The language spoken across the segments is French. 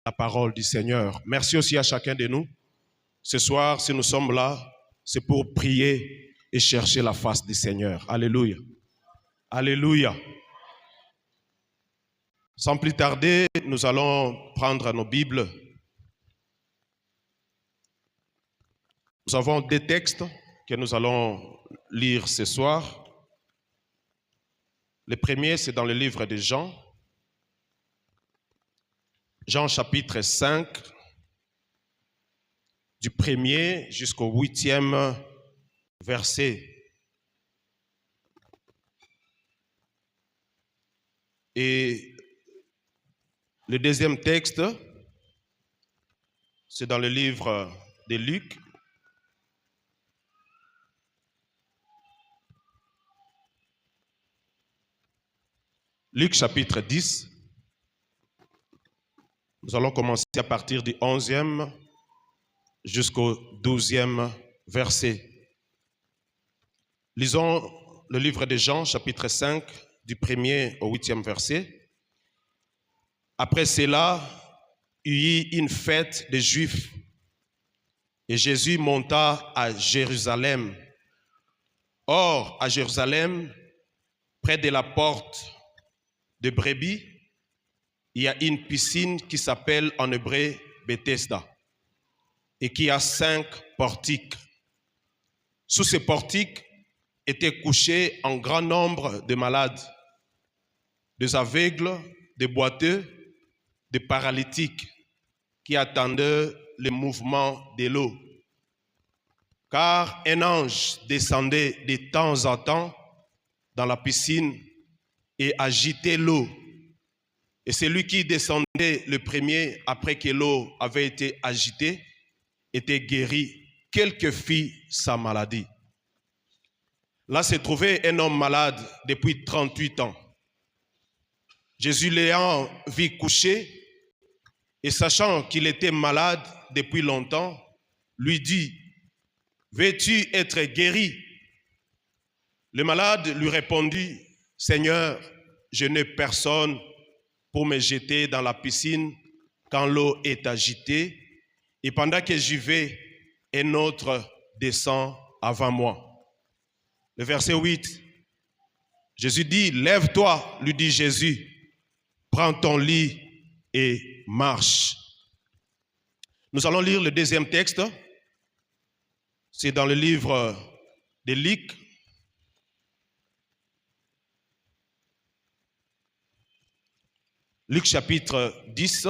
la parole du Seigneur. Merci aussi à chacun de nous. Ce soir, si nous sommes là, c'est pour prier et chercher la face du Seigneur. Alléluia. Alléluia. Sans plus tarder, nous allons prendre nos Bibles. Nous avons deux textes que nous allons lire ce soir. Le premier, c'est dans le livre de Jean. Jean chapitre 5, du 1er jusqu'au 8e verset. Et le deuxième texte, c'est dans le livre de Luc. Luc chapitre 10. Nous allons commencer à partir du 11e jusqu'au 12e verset. Lisons le livre de Jean, chapitre 5, du 1er au 8e verset. Après cela, il y eut une fête des Juifs, et Jésus monta à Jérusalem. Or, à Jérusalem, près de la porte de Brebis, il y a une piscine qui s'appelle en hébreu Bethesda et qui a 5 portiques. Sous ces portiques étaient couchés un grand nombre de malades, des aveugles, des boiteux, des paralytiques qui attendaient le mouvement de l'eau. Car un ange descendait de temps en temps dans la piscine et agitait l'eau. Et celui qui descendait le premier après que l'eau avait été agitée était guéri, quelle que fût sa maladie. Là se trouvait un homme malade depuis 38 ans. Jésus l'ayant vu couché et sachant qu'il était malade depuis longtemps, lui dit, « Veux-tu être guéri ?» Le malade lui répondit, « Seigneur, je n'ai personne pour me jeter dans la piscine quand l'eau est agitée, et pendant que j'y vais, un autre descend avant moi. » Le verset 8, Jésus dit, « Lève-toi, lui dit Jésus, prends ton lit et marche. » Nous allons lire le deuxième texte. C'est dans le livre de Luc. Luc chapitre 10.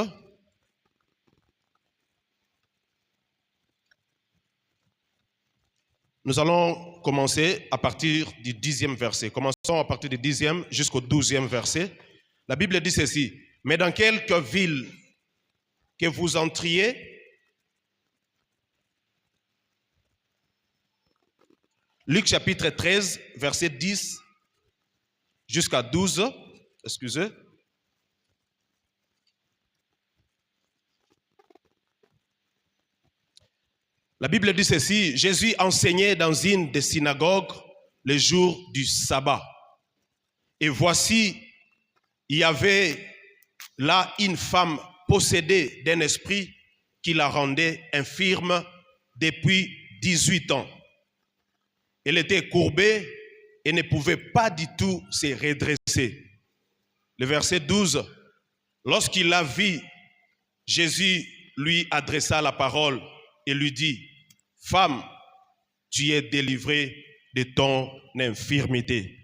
Nous allons commencer à partir du 10e verset. Commençons à partir du 10e jusqu'au 12e verset. La Bible dit ceci. « Mais dans quelque ville que vous entriez, Luc chapitre 13, verset 10 jusqu'à 12, excusez. La Bible dit ceci, Jésus enseignait dans une des synagogues le jour du sabbat. Et voici, il y avait là une femme possédée d'un esprit qui la rendait infirme depuis 18 ans. Elle était courbée et ne pouvait pas du tout se redresser. Le verset 12, lorsqu'il la vit, Jésus lui adressa la parole et lui dit, « Femme, tu es délivrée de ton infirmité. »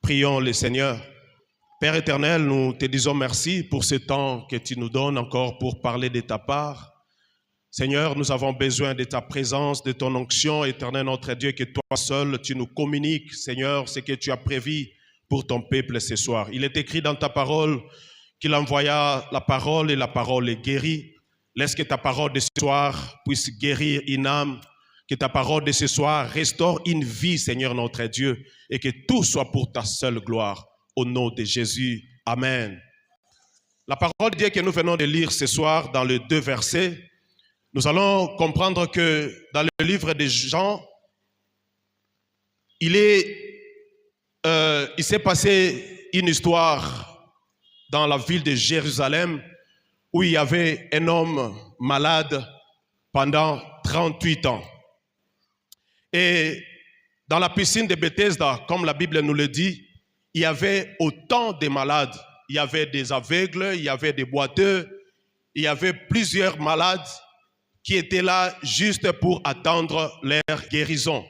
Prions le Seigneur. Père éternel, nous te disons merci pour ce temps que tu nous donnes encore pour parler de ta part. Seigneur, nous avons besoin de ta présence, de ton onction, éternel notre Dieu, que toi seul, tu nous communiques, Seigneur, ce que tu as prévu pour ton peuple ce soir. Il est écrit dans ta parole qu'il envoya la parole et la parole est guérie. Laisse que ta parole de ce soir puisse guérir une âme, que ta parole de ce soir restaure une vie, Seigneur notre Dieu, et que tout soit pour ta seule gloire. Au nom de Jésus, Amen. La parole de Dieu que nous venons de lire ce soir dans les 2 versets, nous allons comprendre que dans le livre de Jean, il s'est passé une histoire dans la ville de Jérusalem où il y avait un homme malade pendant 38 ans. Et dans la piscine de Bethesda, comme la Bible nous le dit, il y avait autant de malades. Il y avait des aveugles, il y avait des boiteux, il y avait plusieurs malades qui étaient là juste pour attendre leur guérison.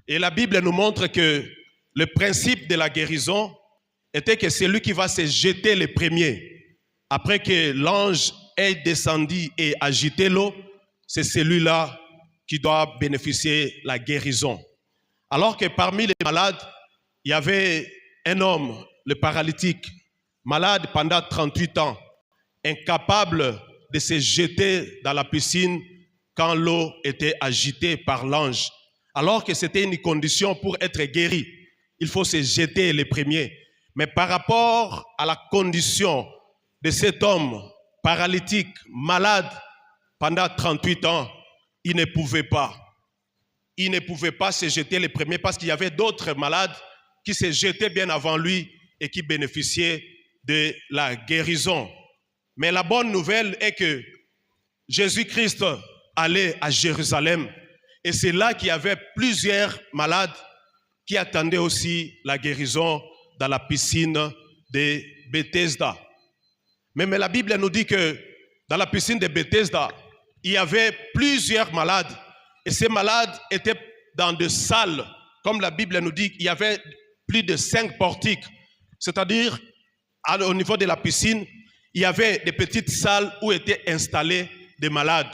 Et la Bible nous montre que le principe de la guérison était que celui qui va se jeter le premier, après que l'ange ait descendu et agité l'eau, c'est celui-là qui doit bénéficier de la guérison. Alors que parmi les malades, il y avait un homme, le paralytique, malade pendant 38 ans, incapable de se jeter dans la piscine quand l'eau était agitée par l'ange. Alors que c'était une condition pour être guéri, il faut se jeter le premier. Mais par rapport à la condition de cet homme paralytique, malade pendant 38 ans, il ne pouvait pas. Il ne pouvait pas se jeter le premier parce qu'il y avait d'autres malades qui se jetaient bien avant lui et qui bénéficiaient de la guérison. Mais la bonne nouvelle est que Jésus-Christ allait à Jérusalem et c'est là qu'il y avait plusieurs malades qui attendaient aussi la guérison dans la piscine de Bethesda. Mais la Bible nous dit que dans la piscine de Bethesda, il y avait plusieurs malades. Et ces malades étaient dans des salles. Comme la Bible nous dit, il y avait plus de 5 portiques. C'est-à-dire, au niveau de la piscine, il y avait des petites salles où étaient installés des malades.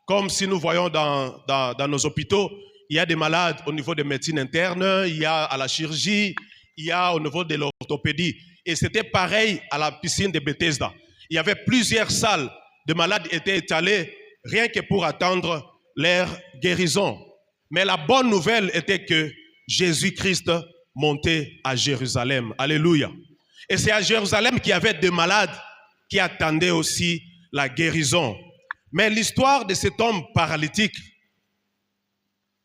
Comme si nous voyons dans nos hôpitaux, il y a des malades au niveau de médecine interne, il y a à la chirurgie, il y a au niveau de l'orthopédie. Et c'était pareil à la piscine de Bethesda. Il y avait plusieurs salles de malades étaient étalées rien que pour attendre leur guérison. Mais la bonne nouvelle était que Jésus-Christ montait à Jérusalem. Alléluia. Et c'est à Jérusalem qu'il y avait des malades qui attendaient aussi la guérison. Mais l'histoire de cet homme paralytique,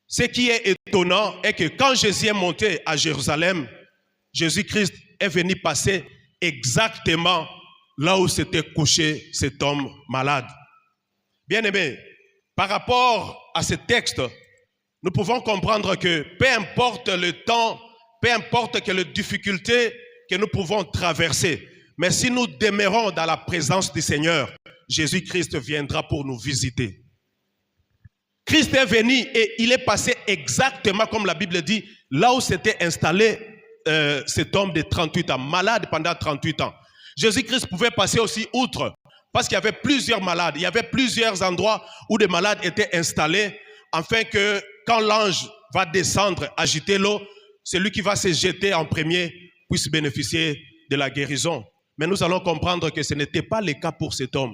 ce qui est étonnant est que quand Jésus est monté à Jérusalem, Jésus-Christ est venu passer exactement là où s'était couché cet homme malade. Bien-aimés, par rapport à ce texte, nous pouvons comprendre que peu importe le temps, peu importe quelle difficulté que nous pouvons traverser, mais si nous demeurons dans la présence du Seigneur, Jésus-Christ viendra pour nous visiter. Christ est venu et il est passé exactement comme la Bible dit, là où s'était installé cet homme de 38 ans, malade pendant 38 ans. Jésus-Christ pouvait passer aussi outre, parce qu'il y avait plusieurs malades, il y avait plusieurs endroits où des malades étaient installés, afin que quand l'ange va descendre, agiter l'eau, celui qui va se jeter en premier puisse bénéficier de la guérison. Mais nous allons comprendre que ce n'était pas le cas pour cet homme.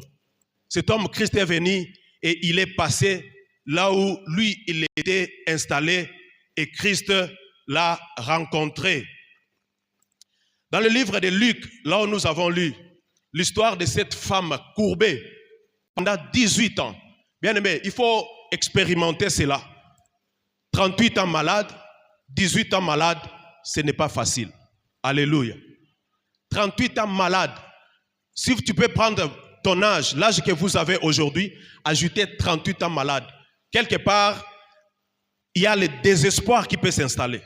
Cet homme, Christ est venu et il est passé là où lui, il était installé et Christ l'a rencontré. Dans le livre de Luc, là où nous avons lu l'histoire de cette femme courbée pendant 18 ans. Bien aimé, il faut expérimenter cela. 38 ans malade, 18 ans malade, ce n'est pas facile. Alléluia. 38 ans malade. Si tu peux prendre ton âge, l'âge que vous avez aujourd'hui, ajouter 38 ans malade. Quelque part, il y a le désespoir qui peut s'installer.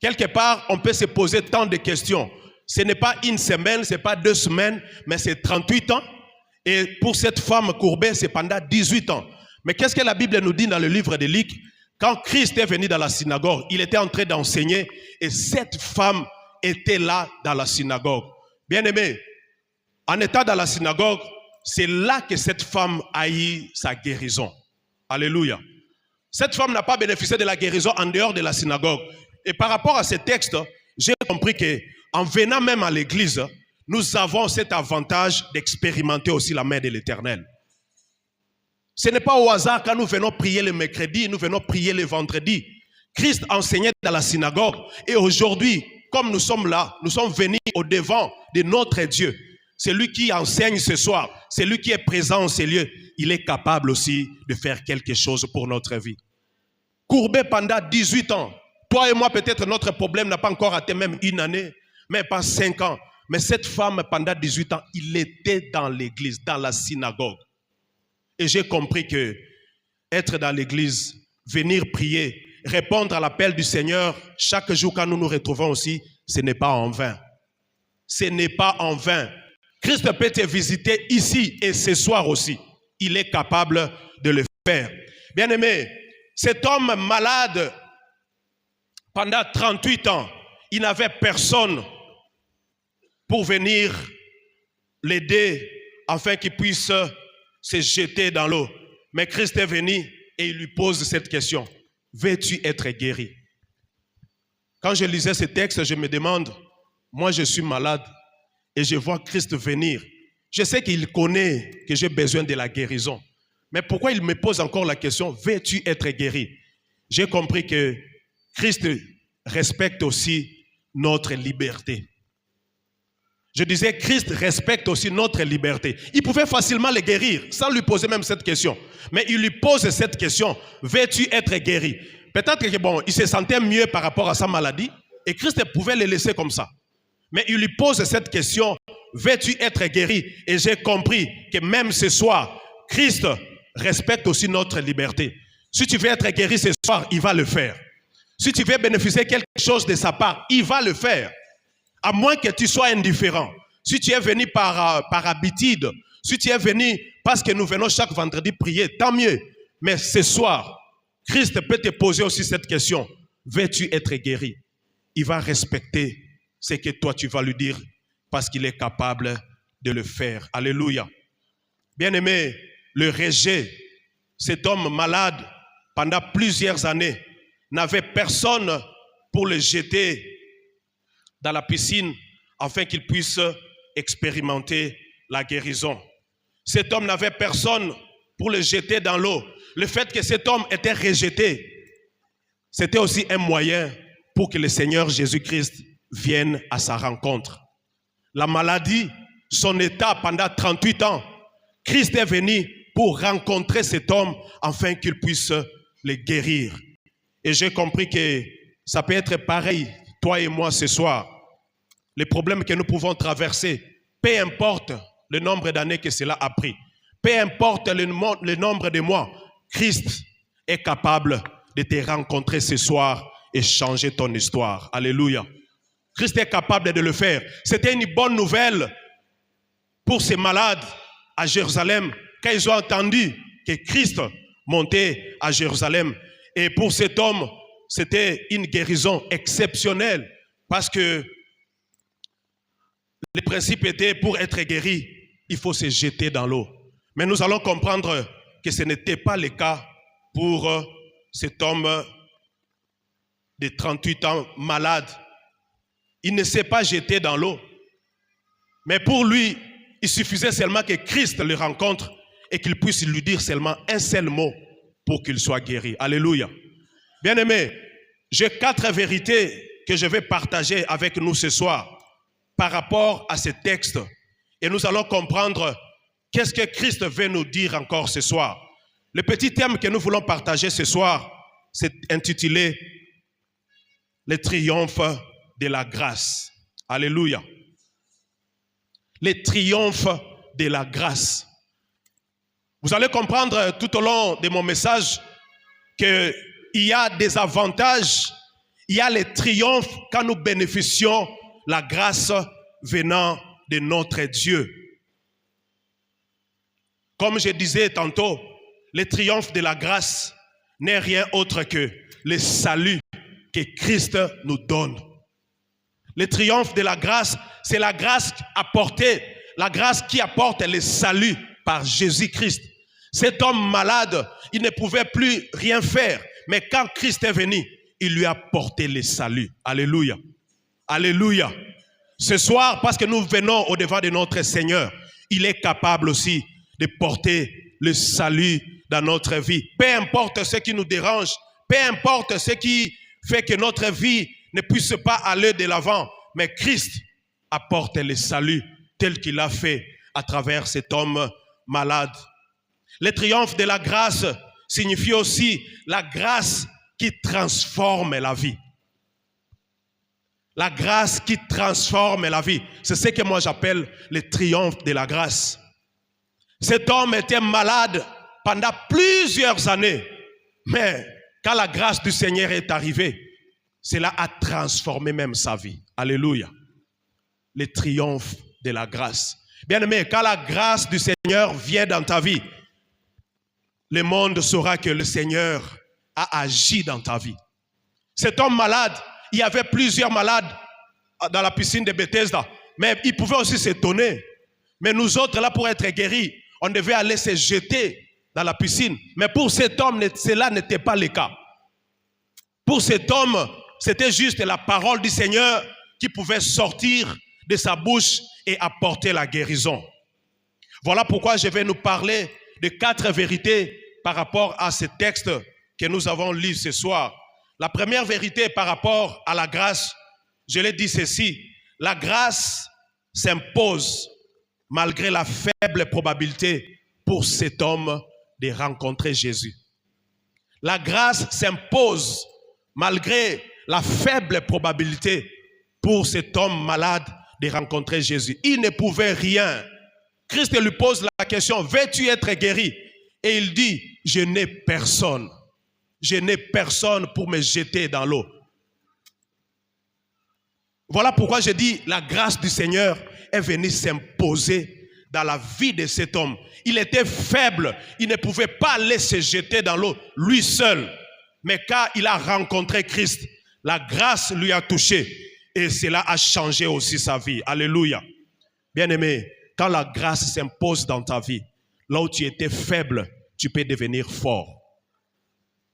Quelque part, on peut se poser tant de questions. Ce n'est pas une semaine, ce n'est pas 2 semaines, mais c'est 38 ans. Et pour cette femme courbée, c'est pendant 18 ans. Mais qu'est-ce que la Bible nous dit dans le livre de Luc? Quand Christ est venu dans la synagogue, il était en train d'enseigner et cette femme était là dans la synagogue. Bien aimé, en étant dans la synagogue, c'est là que cette femme a eu sa guérison. Alléluia. Cette femme n'a pas bénéficié de la guérison en dehors de la synagogue. Et par rapport à ce texte, j'ai compris qu'en venant même à l'église, nous avons cet avantage d'expérimenter aussi la main de l'Éternel. Ce n'est pas au hasard quand nous venons prier le mercredi, nous venons prier le vendredi. Christ enseignait dans la synagogue. Et aujourd'hui, comme nous sommes là, nous sommes venus au devant de notre Dieu. C'est lui qui enseigne ce soir. C'est lui qui est présent en ces lieux. Il est capable aussi de faire quelque chose pour notre vie. Courbé pendant 18 ans. Toi et moi, peut-être notre problème n'a pas encore atteint même 1 année, mais pas 5 ans. Mais cette femme, pendant 18 ans, il était dans l'église, dans la synagogue. Et j'ai compris que être dans l'église, venir prier, répondre à l'appel du Seigneur, chaque jour quand nous nous retrouvons aussi, ce n'est pas en vain. Ce n'est pas en vain. Christ peut te visiter ici et ce soir aussi. Il est capable de le faire. Bien-aimé, cet homme malade, pendant 38 ans, il n'avait personne pour venir l'aider afin qu'il puisse se jeter dans l'eau. Mais Christ est venu et il lui pose cette question. Veux-tu être guéri? Quand je lisais ce texte, je me demande, moi je suis malade et je vois Christ venir. Je sais qu'il connaît que j'ai besoin de la guérison. Mais pourquoi il me pose encore la question, veux-tu être guéri? J'ai compris que Christ respecte aussi notre liberté. Je disais, Christ respecte aussi notre liberté. Il pouvait facilement le guérir, sans lui poser même cette question. Mais il lui pose cette question, veux-tu être guéri? Peut-être que bon, il se sentait mieux par rapport à sa maladie, et Christ pouvait le laisser comme ça. Mais il lui pose cette question, veux-tu être guéri? Et j'ai compris que même ce soir, Christ respecte aussi notre liberté. Si tu veux être guéri ce soir, il va le faire. Si tu veux bénéficier quelque chose de sa part, il va le faire. À moins que tu sois indifférent. Si tu es venu par habitude, si tu es venu parce que nous venons chaque vendredi prier, tant mieux. Mais ce soir, Christ peut te poser aussi cette question. Veux-tu être guéri? Il va respecter ce que toi tu vas lui dire parce qu'il est capable de le faire. Alléluia. Bien-aimé, le rejet, cet homme malade, pendant plusieurs années, n'avait personne pour le jeter dans la piscine afin qu'il puisse expérimenter la guérison. Cet homme n'avait personne pour le jeter dans l'eau. Le fait que cet homme était rejeté, c'était aussi un moyen pour que le Seigneur Jésus-Christ vienne à sa rencontre. La maladie, son état pendant 38 ans, Christ est venu pour rencontrer cet homme afin qu'il puisse le guérir. Et j'ai compris que ça peut être pareil, toi et moi ce soir. Les problèmes que nous pouvons traverser, peu importe le nombre d'années que cela a pris, peu importe le nombre de mois, Christ est capable de te rencontrer ce soir et changer ton histoire. Alléluia. Christ est capable de le faire. C'était une bonne nouvelle pour ces malades à Jérusalem quand ils ont entendu que Christ montait à Jérusalem. Et pour cet homme, c'était une guérison exceptionnelle parce que le principe était pour être guéri, il faut se jeter dans l'eau. Mais nous allons comprendre que ce n'était pas le cas pour cet homme de 38 ans malade. Il ne s'est pas jeté dans l'eau. Mais pour lui, il suffisait seulement que Christ le rencontre et qu'il puisse lui dire seulement un seul mot pour qu'il soit guéri. Alléluia. Bien-aimés, j'ai 4 vérités que je vais partager avec nous ce soir par rapport à ce texte. Et nous allons comprendre qu'est-ce que Christ veut nous dire encore ce soir. Le petit thème que nous voulons partager ce soir, c'est intitulé « Le triomphe de la grâce ». Alléluia. Le triomphe de la grâce. Vous allez comprendre tout au long de mon message qu'il y a des avantages, il y a le triomphe quand nous bénéficions la grâce venant de notre Dieu. Comme je disais tantôt, le triomphe de la grâce n'est rien autre que le salut que Christ nous donne. Le triomphe de la grâce, c'est la grâce apportée, la grâce qui apporte le salut par Jésus-Christ. Cet homme malade, il ne pouvait plus rien faire, mais quand Christ est venu, il lui a porté le salut. Alléluia. Alléluia. Ce soir, parce que nous venons au-devant de notre Seigneur, il est capable aussi de porter le salut dans notre vie. Peu importe ce qui nous dérange, peu importe ce qui fait que notre vie ne puisse pas aller de l'avant, mais Christ apporte le salut tel qu'il a fait à travers cet homme malade. Le triomphe de la grâce signifie aussi la grâce qui transforme la vie. La grâce qui transforme la vie. C'est ce que moi j'appelle le triomphe de la grâce. Cet homme était malade pendant plusieurs années. Mais quand la grâce du Seigneur est arrivée, cela a transformé même sa vie. Alléluia. Le triomphe de la grâce. Bien-aimé, quand la grâce du Seigneur vient dans ta vie, le monde saura que le Seigneur a agi dans ta vie. Cet homme malade, il y avait plusieurs malades dans la piscine de Bethesda, mais ils pouvaient aussi s'étonner. Mais nous autres, là, pour être guéris, on devait aller se jeter dans la piscine. Mais pour cet homme, cela n'était pas le cas. Pour cet homme, c'était juste la parole du Seigneur qui pouvait sortir de sa bouche et apporter la guérison. Voilà pourquoi je vais nous parler de 4 vérités par rapport à ce texte que nous avons lu ce soir. La première vérité par rapport à la grâce, je l'ai dit ceci, la grâce s'impose malgré la faible probabilité pour cet homme de rencontrer Jésus. La grâce s'impose malgré la faible probabilité pour cet homme malade de rencontrer Jésus. Il ne pouvait rien. Christ lui pose la question, veux-tu être guéri? Et il dit, je n'ai personne. Je n'ai personne pour me jeter dans l'eau. Voilà pourquoi je dis, la grâce du Seigneur est venue s'imposer dans la vie de cet homme. Il était faible, il ne pouvait pas aller se jeter dans l'eau, lui seul. Mais quand il a rencontré Christ, la grâce lui a touché et cela a changé aussi sa vie. Alléluia. Bien-aimé, quand la grâce s'impose dans ta vie, là où tu étais faible, tu peux devenir fort.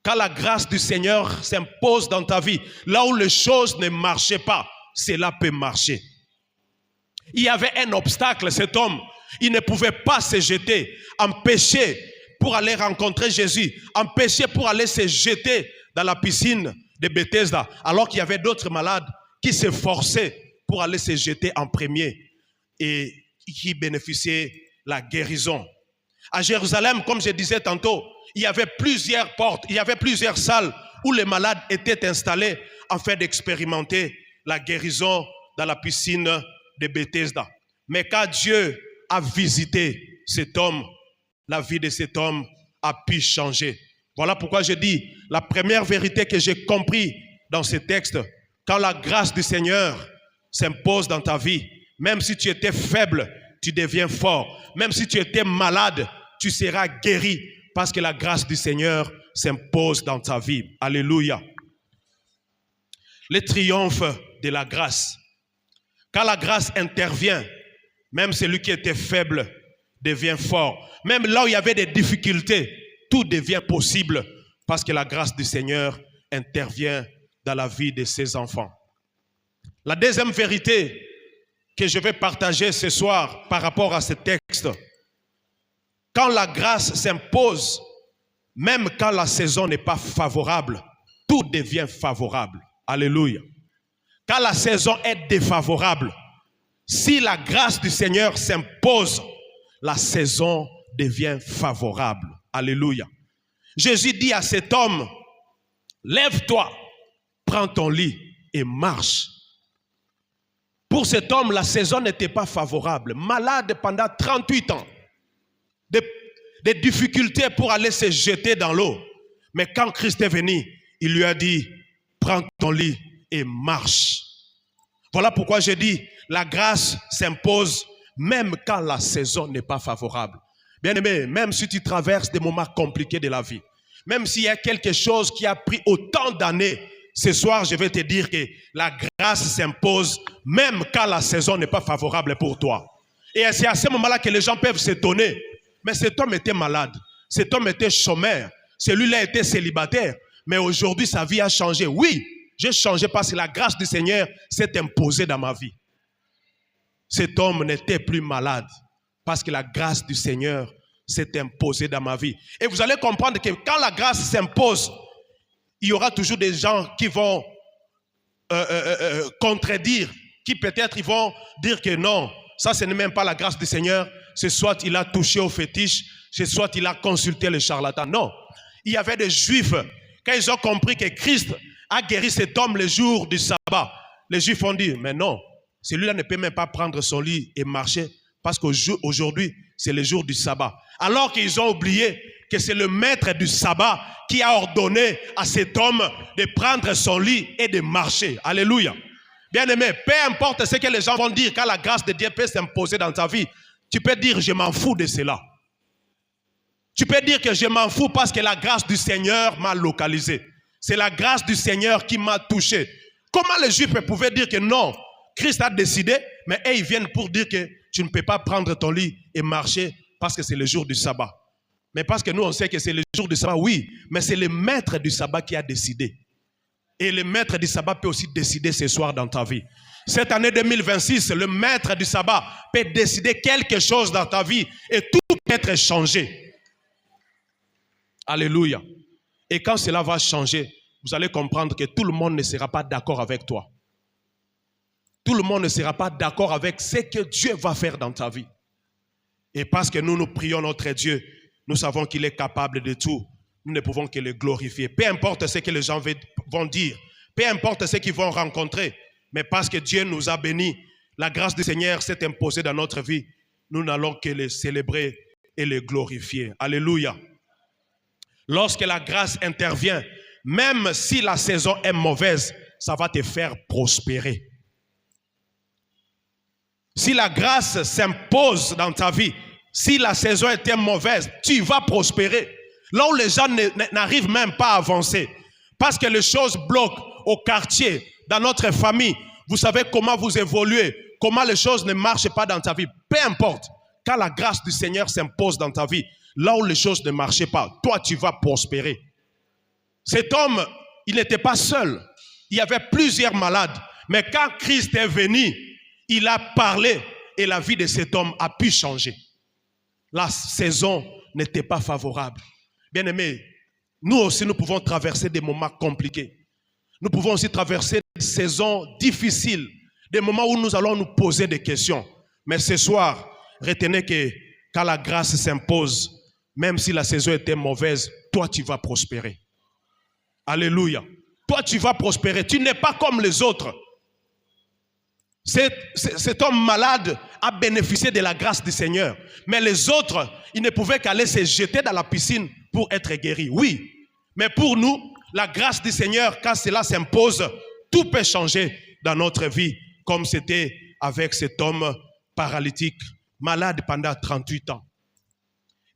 Quand la grâce du Seigneur s'impose dans ta vie, là où les choses ne marchaient pas, cela peut marcher. Il y avait un obstacle, cet homme, il ne pouvait pas se jeter, empêché pour aller rencontrer Jésus, empêché pour aller se jeter dans la piscine de Bethesda, alors qu'il y avait d'autres malades qui se forçaient pour aller se jeter en premier et qui bénéficiaient de la guérison. À Jérusalem, comme je disais tantôt, il y avait plusieurs portes, il y avait plusieurs salles où les malades étaient installés afin d'expérimenter la guérison dans la piscine de Bethesda. Mais quand Dieu a visité cet homme, la vie de cet homme a pu changer. Voilà pourquoi je dis, la première vérité que j'ai compris dans ce texte, quand la grâce du Seigneur s'impose dans ta vie, même si tu étais faible, tu deviens fort. Même si tu étais malade, tu seras guéri parce que la grâce du Seigneur s'impose dans ta vie. Alléluia. Le triomphe de la grâce. Quand la grâce intervient, même celui qui était faible devient fort. Même là où il y avait des difficultés, tout devient possible parce que la grâce du Seigneur intervient dans la vie de ses enfants. La deuxième vérité que je vais partager ce soir par rapport à ce texte, quand la grâce s'impose, même quand la saison n'est pas favorable, tout devient favorable. Alléluia. Quand la saison est défavorable, si la grâce du Seigneur s'impose, la saison devient favorable. Alléluia. Jésus dit à cet homme, lève-toi, prends ton lit et marche. Pour cet homme, la saison n'était pas favorable. Malade pendant 38 ans. Des difficultés pour aller se jeter dans l'eau. Mais quand Christ est venu, il lui a dit, prends ton lit et marche. Voilà pourquoi je dis, la grâce s'impose même quand la saison n'est pas favorable. Bien-aimé, même si tu traverses des moments compliqués de la vie, même s'il y a quelque chose qui a pris autant d'années, ce soir, je vais te dire que la grâce s'impose même quand la saison n'est pas favorable pour toi. Et c'est à ce moment-là que les gens peuvent s'étonner. Mais cet homme était malade. Cet homme était chômeur. Celui-là était célibataire. Mais aujourd'hui, sa vie a changé. Oui, j'ai changé parce que la grâce du Seigneur s'est imposée dans ma vie. Cet homme n'était plus malade parce que la grâce du Seigneur s'est imposée dans ma vie. Et vous allez comprendre que quand la grâce s'impose, il y aura toujours des gens qui vont contredire, qui peut-être ils vont dire que non, ça ce n'est même pas la grâce du Seigneur, c'est soit il a touché au fétiche, c'est soit il a consulté le charlatan. Non, il y avait des Juifs, quand ils ont compris que Christ a guéri cet homme le jour du sabbat, les Juifs ont dit, mais non, celui-là ne peut même pas prendre son lit et marcher parce qu'aujourd'hui, c'est le jour du sabbat. Alors qu'ils ont oublié que c'est le maître du sabbat qui a ordonné à cet homme de prendre son lit et de marcher. Alléluia. Bien-aimé, peu importe ce que les gens vont dire, quand la grâce de Dieu peut s'imposer dans ta vie, tu peux dire, je m'en fous de cela. Tu peux dire que je m'en fous parce que la grâce du Seigneur m'a localisé. C'est la grâce du Seigneur qui m'a touché. Comment les Juifs pouvaient dire que non, Christ a décidé, mais eux, ils viennent pour dire que tu ne peux pas prendre ton lit et marcher parce que c'est le jour du sabbat. Mais parce que nous, on sait que c'est le jour du sabbat, oui, mais c'est le maître du sabbat qui a décidé. Et le maître du sabbat peut aussi décider ce soir dans ta vie. Cette année 2026, le maître du sabbat peut décider quelque chose dans ta vie et tout peut être changé. Alléluia. Et quand cela va changer, vous allez comprendre que tout le monde ne sera pas d'accord avec toi. Tout le monde ne sera pas d'accord avec ce que Dieu va faire dans ta vie. Et parce que nous prions notre Dieu, nous savons qu'il est capable de tout. Nous ne pouvons que le glorifier. Peu importe ce que les gens vont dire, peu importe ce qu'ils vont rencontrer, mais parce que Dieu nous a bénis, la grâce du Seigneur s'est imposée dans notre vie, nous n'allons que le célébrer et le glorifier. Alléluia. Lorsque la grâce intervient, même si la saison est mauvaise, ça va te faire prospérer. Si la grâce s'impose dans ta vie, si la saison était mauvaise, tu vas prospérer. Là où les gens n'arrivent même pas à avancer, parce que les choses bloquent au quartier, dans notre famille, vous savez comment vous évoluez, comment les choses ne marchent pas dans ta vie. Peu importe, quand la grâce du Seigneur s'impose dans ta vie, là où les choses ne marchaient pas, toi tu vas prospérer. Cet homme, il n'était pas seul. Il y avait plusieurs malades. Mais quand Christ est venu, il a parlé et la vie de cet homme a pu changer. La saison n'était pas favorable. Bien-aimés, nous aussi, nous pouvons traverser des moments compliqués. Nous pouvons aussi traverser des saisons difficiles, des moments où nous allons nous poser des questions. Mais ce soir, retenez que quand la grâce s'impose, même si la saison était mauvaise, toi, tu vas prospérer. Alléluia. Toi, tu vas prospérer. Tu n'es pas comme les autres. Cet homme malade a bénéficié de la grâce du Seigneur. Mais les autres, ils ne pouvaient qu'aller se jeter dans la piscine pour être guéris. Oui, mais pour nous, la grâce du Seigneur, quand cela s'impose, tout peut changer dans notre vie, comme c'était avec cet homme paralytique, malade pendant 38 ans.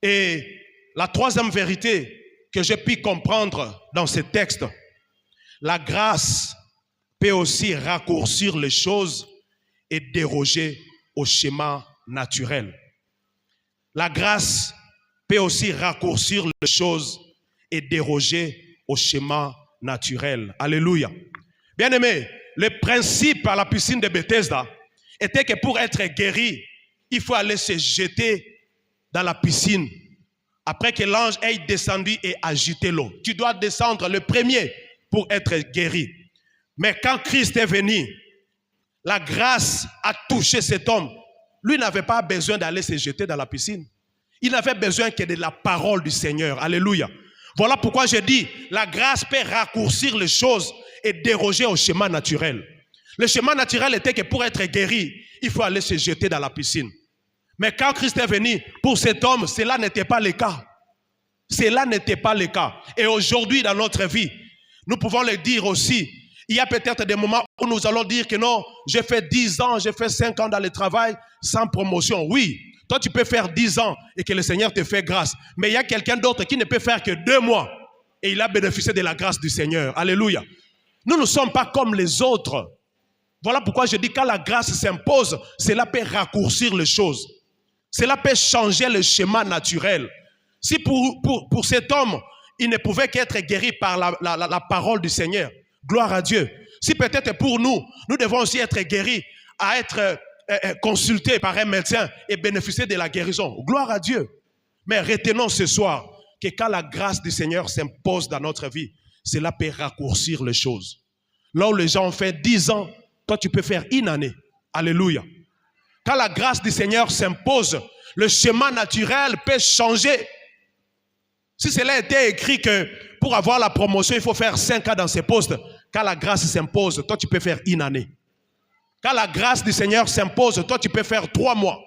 Et la troisième vérité que j'ai pu comprendre dans ce texte, la grâce peut aussi raccourcir les choses et déroger au schéma naturel. La grâce peut aussi raccourcir les choses et déroger au schéma naturel. Alléluia. Bien-aimés, le principe à la piscine de Bethesda était que pour être guéri, il faut aller se jeter dans la piscine. Après que l'ange ait descendu et agité l'eau. Tu dois descendre le premier pour être guéri. Mais quand Christ est venu, la grâce a touché cet homme. Lui n'avait pas besoin d'aller se jeter dans la piscine. Il n'avait besoin que de la parole du Seigneur. Alléluia. Voilà pourquoi je dis, la grâce peut raccourcir les choses et déroger au schéma naturel. Le schéma naturel était que pour être guéri, il faut aller se jeter dans la piscine. Mais quand Christ est venu, pour cet homme, cela n'était pas le cas. Cela n'était pas le cas. Et aujourd'hui, dans notre vie, nous pouvons le dire aussi. Il y a peut-être des moments où nous allons dire que non, j'ai fait 10 ans, j'ai fait 5 ans dans le travail sans promotion. Oui, toi tu peux faire 10 ans et que le Seigneur te fait grâce. Mais il y a quelqu'un d'autre qui ne peut faire que 2 mois et il a bénéficié de la grâce du Seigneur. Alléluia. Nous ne sommes pas comme les autres. Voilà pourquoi je dis quand la grâce s'impose, cela peut raccourcir les choses. Cela peut changer le schéma naturel. Si pour cet homme, il ne pouvait qu'être guéri par la parole du Seigneur, gloire à Dieu. Si peut-être pour nous, nous devons aussi être guéris, à être consultés par un médecin et bénéficier de la guérison, gloire à Dieu. Mais retenons ce soir que quand la grâce du Seigneur s'impose dans notre vie, cela peut raccourcir les choses. Là où les gens ont fait 10 ans, toi tu peux faire 1 année. Alléluia. Quand la grâce du Seigneur s'impose, le schéma naturel peut changer. Si cela était écrit que pour avoir la promotion, il faut faire 5 ans dans ces postes, quand la grâce s'impose, toi tu peux faire 1 année. Quand la grâce du Seigneur s'impose, toi tu peux faire 3 mois.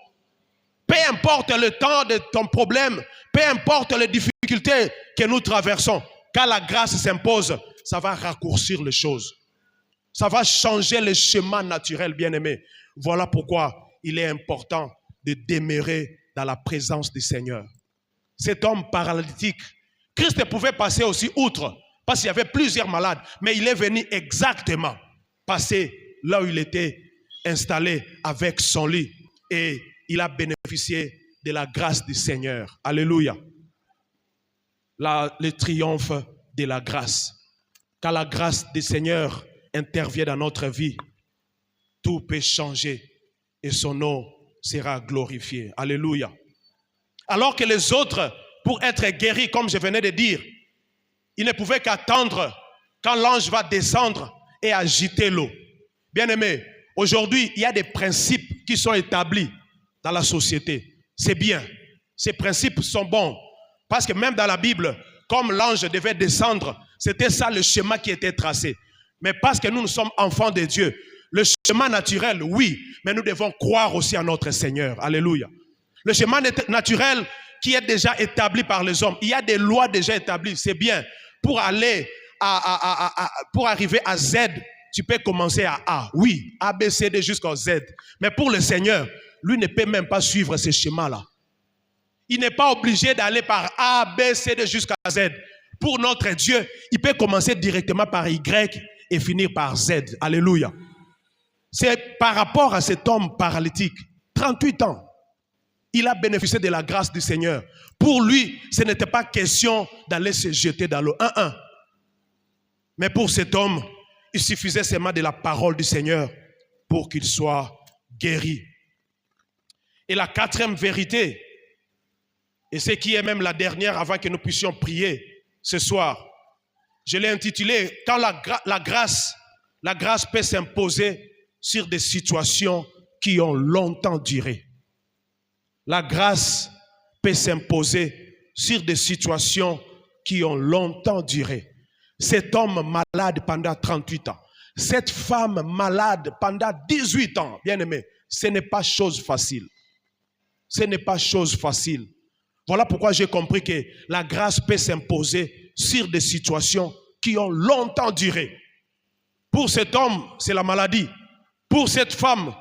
Peu importe le temps de ton problème, peu importe les difficultés que nous traversons, quand la grâce s'impose, ça va raccourcir les choses. Ça va changer le chemin naturel, bien-aimé. Voilà pourquoi il est important de demeurer dans la présence du Seigneur. Cet homme paralytique, Christ pouvait passer aussi outre, parce qu'il y avait plusieurs malades, mais il est venu exactement passer là où il était installé avec son lit et il a bénéficié de la grâce du Seigneur. Alléluia. Le triomphe de la grâce. Quand la grâce du Seigneur intervient dans notre vie, tout peut changer et son nom sera glorifié. Alléluia. Alors que les autres, pour être guéris, comme je venais de dire, ils ne pouvaient qu'attendre quand l'ange va descendre et agiter l'eau. Bien-aimés, aujourd'hui, il y a des principes qui sont établis dans la société. C'est bien. Ces principes sont bons. Parce que même dans la Bible, comme l'ange devait descendre, c'était ça le schéma qui était tracé. Mais parce que nous sommes enfants de Dieu, le schéma naturel, oui, mais nous devons croire aussi à notre Seigneur. Alléluia. Le schéma naturel qui est déjà établi par les hommes. Il y a des lois déjà établies, c'est bien. Pour aller pour arriver à Z, tu peux commencer à A. Oui, A, B, C, D jusqu'à Z. Mais pour le Seigneur, lui ne peut même pas suivre ce schéma-là. Il n'est pas obligé d'aller par A, B, C, D jusqu'à Z. Pour notre Dieu, il peut commencer directement par Y et finir par Z. Alléluia. C'est par rapport à cet homme paralytique, 38 ans. Il a bénéficié de la grâce du Seigneur. Pour lui, ce n'était pas question d'aller se jeter dans l'eau. Mais pour cet homme, il suffisait seulement de la parole du Seigneur pour qu'il soit guéri. Et la 4e vérité, et ce qui est même la dernière avant que nous puissions prier ce soir, je l'ai intitulé « Quand la grâce peut s'imposer sur des situations qui ont longtemps duré ». La grâce peut s'imposer sur des situations qui ont longtemps duré. Cet homme malade pendant 38 ans. Cette femme malade pendant 18 ans. Bien aimé, ce n'est pas chose facile. Ce n'est pas chose facile. Voilà pourquoi j'ai compris que la grâce peut s'imposer sur des situations qui ont longtemps duré. Pour cet homme, c'est la maladie. Pour cette femme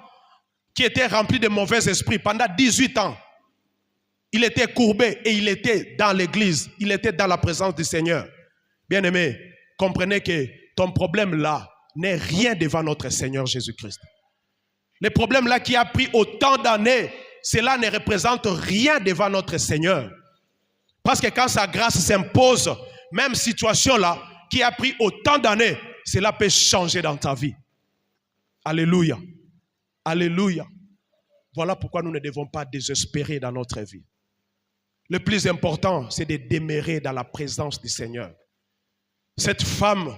qui était remplie de mauvais esprits pendant 18 ans, il était courbé et il était dans l'église. Il était dans la présence du Seigneur. Bien-aimé, comprenez que ton problème là n'est rien devant notre Seigneur Jésus-Christ. Le problème là qui a pris autant d'années, cela ne représente rien devant notre Seigneur. Parce que quand sa grâce s'impose, même situation là qui a pris autant d'années, cela peut changer dans ta vie. Alléluia. Alléluia. Voilà pourquoi nous ne devons pas désespérer dans notre vie. Le plus important, c'est de demeurer dans la présence du Seigneur. Cette femme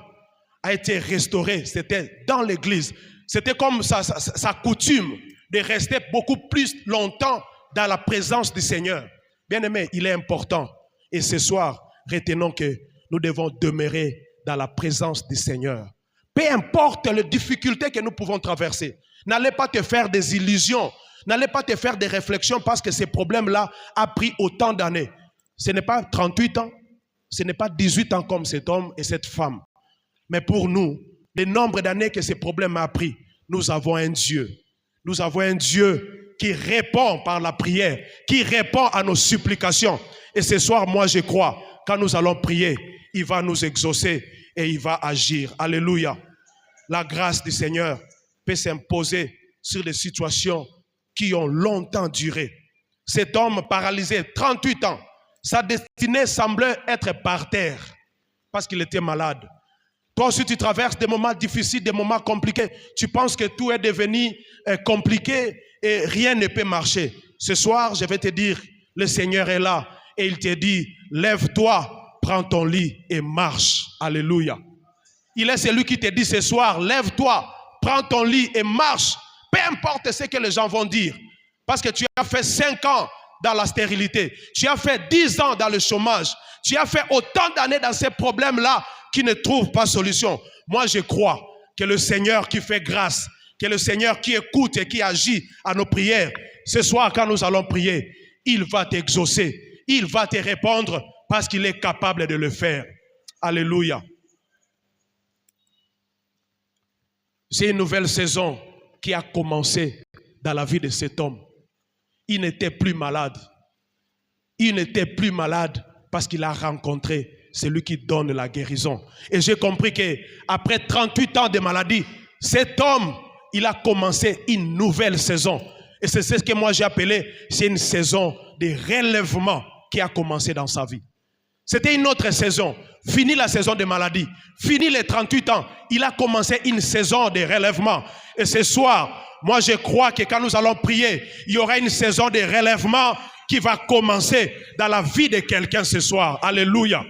a été restaurée, c'était dans l'église. C'était comme sa coutume de rester beaucoup plus longtemps dans la présence du Seigneur. Bien-aimé, il est important. Et ce soir, retenons que nous devons demeurer dans la présence du Seigneur. Peu importe les difficultés que nous pouvons traverser, n'allez pas te faire des illusions. N'allez pas te faire des réflexions parce que ces problèmes-là ont pris autant d'années. Ce n'est pas 38 ans, ce n'est pas 18 ans comme cet homme et cette femme. Mais pour nous, le nombre d'années que ces problèmes ont pris, nous avons un Dieu. Nous avons un Dieu qui répond par la prière, qui répond à nos supplications. Et ce soir, moi je crois, quand nous allons prier, il va nous exaucer et il va agir. Alléluia. La grâce du Seigneur peut s'imposer sur des situations qui ont longtemps duré. Cet homme paralysé, 38 ans, sa destinée semblait être par terre parce qu'il était malade. Toi aussi, tu traverses des moments difficiles, des moments compliqués. Tu penses que tout est devenu compliqué et rien ne peut marcher. Ce soir, je vais te dire, le Seigneur est là et il te dit, lève-toi, prends ton lit et marche. Alléluia. Il est celui qui te dit ce soir, lève-toi, prends ton lit et marche. Peu importe ce que les gens vont dire. Parce que tu as fait 5 ans dans la stérilité. Tu as fait 10 ans dans le chômage. Tu as fait autant d'années dans ces problèmes-là qui ne trouvent pas solution. Moi, je crois que le Seigneur qui fait grâce que le Seigneur qui écoute et qui agit à nos prières, ce soir quand nous allons prier, il va t'exaucer, il va te répondre parce qu'il est capable de le faire. Alléluia. C'est une nouvelle saison qui a commencé dans la vie de cet homme. Il n'était plus malade. Il n'était plus malade parce qu'il a rencontré celui qui donne la guérison. Et j'ai compris qu'après 38 ans de maladie, cet homme, il a commencé une nouvelle saison. Et c'est ce que moi j'ai appelé, c'est une saison de relèvement qui a commencé dans sa vie. C'était une autre saison. Fini la saison de maladie. Fini les 38 ans. Il a commencé une saison de relèvement. Et ce soir, moi je crois que quand nous allons prier, il y aura une saison de relèvement qui va commencer dans la vie de quelqu'un ce soir. Alléluia.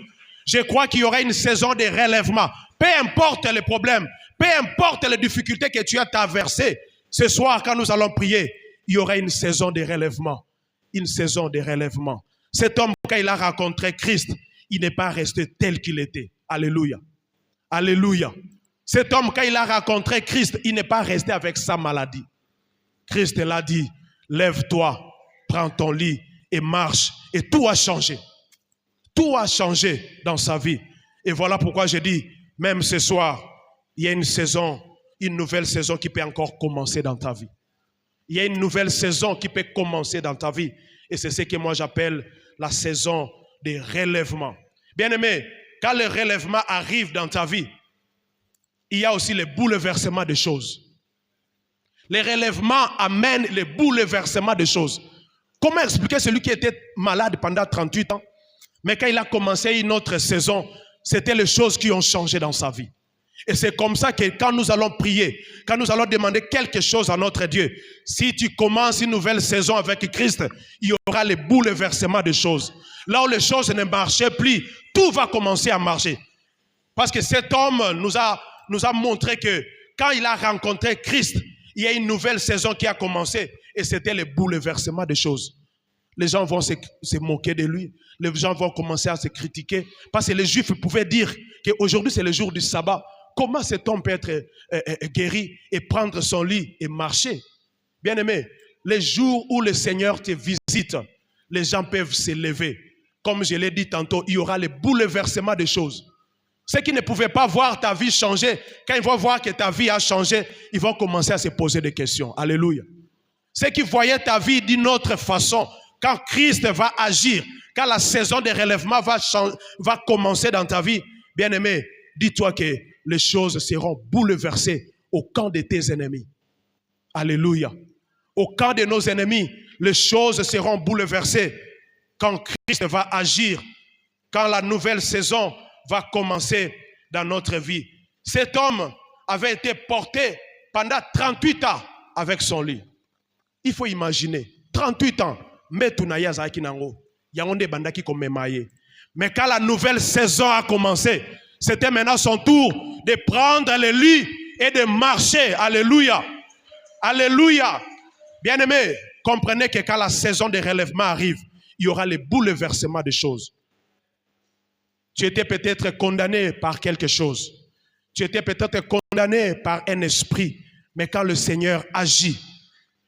Je crois qu'il y aura une saison de relèvement. Peu importe les problèmes, peu importe les difficultés que tu as traversées, ce soir quand nous allons prier, il y aura une saison de relèvement. Une saison de relèvement. Cet homme, quand il a rencontré Christ, il n'est pas resté tel qu'il était. Alléluia. Alléluia. Cet homme, quand il a rencontré Christ, il n'est pas resté avec sa maladie. Christ l'a dit, lève-toi, prends ton lit et marche. Et tout a changé. Tout a changé dans sa vie. Et voilà pourquoi je dis, même ce soir, il y a une saison, une nouvelle saison qui peut encore commencer dans ta vie. Il y a une nouvelle saison qui peut commencer dans ta vie. Et c'est ce que moi j'appelle la saison de relèvement. Bien-aimé, quand le relèvement arrive dans ta vie, il y a aussi le bouleversement des choses. Le relèvement amène le bouleversement des choses. Comment expliquer celui qui était malade pendant 38 ans, mais quand il a commencé une autre saison, c'était les choses qui ont changé dans sa vie. Et c'est comme ça que quand nous allons prier, quand nous allons demander quelque chose à notre Dieu, si tu commences une nouvelle saison avec Christ, il y aura le bouleversement des choses. Là où les choses ne marchaient plus, tout va commencer à marcher. Parce que cet homme nous a montré que quand il a rencontré Christ, il y a une nouvelle saison qui a commencé et c'était le bouleversement des choses. Les gens vont se moquer de lui. Les gens vont commencer à se critiquer. Parce que les Juifs pouvaient dire qu'aujourd'hui c'est le jour du sabbat. Comment cet homme peut être guéri et prendre son lit et marcher? Bien-aimé, les jours où le Seigneur te visite, les gens peuvent se lever. Comme je l'ai dit tantôt, il y aura le bouleversement des choses. Ceux qui ne pouvaient pas voir ta vie changer, quand ils vont voir que ta vie a changé, ils vont commencer à se poser des questions. Alléluia. Ceux qui voyaient ta vie d'une autre façon, quand Christ va agir, quand la saison de relèvement va commencer dans ta vie, bien-aimé, dis-toi que les choses seront bouleversées au camp de tes ennemis. Alléluia. Au camp de nos ennemis, les choses seront bouleversées quand Christ va agir, quand la nouvelle saison va commencer dans notre vie. Cet homme avait été porté pendant 38 ans avec son lit. Il faut imaginer, 38 ans, mais quand la nouvelle saison a commencé, c'était maintenant son tour de prendre le lit et de marcher. Alléluia. Alléluia. Bien-aimés, comprenez que quand la saison de relèvement arrive, il y aura le bouleversement des choses. Tu étais peut-être condamné par quelque chose. Tu étais peut-être condamné par un esprit. Mais quand le Seigneur agit,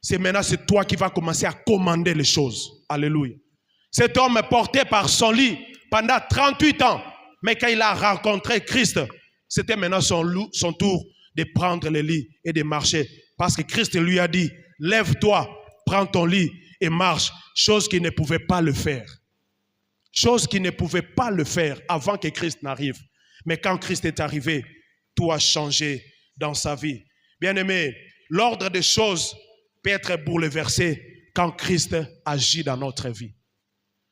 c'est maintenant c'est toi qui vas commencer à commander les choses. Alléluia. Cet homme porté par son lit pendant 38 ans. Mais quand il a rencontré Christ, c'était maintenant son tour de prendre le lit et de marcher. Parce que Christ lui a dit, lève-toi, prends ton lit et marche. Chose qu'il ne pouvait pas le faire. Chose qu'il ne pouvait pas le faire avant que Christ n'arrive. Mais quand Christ est arrivé, tout a changé dans sa vie. Bien-aimé, l'ordre des choses peut être bouleversé quand Christ agit dans notre vie.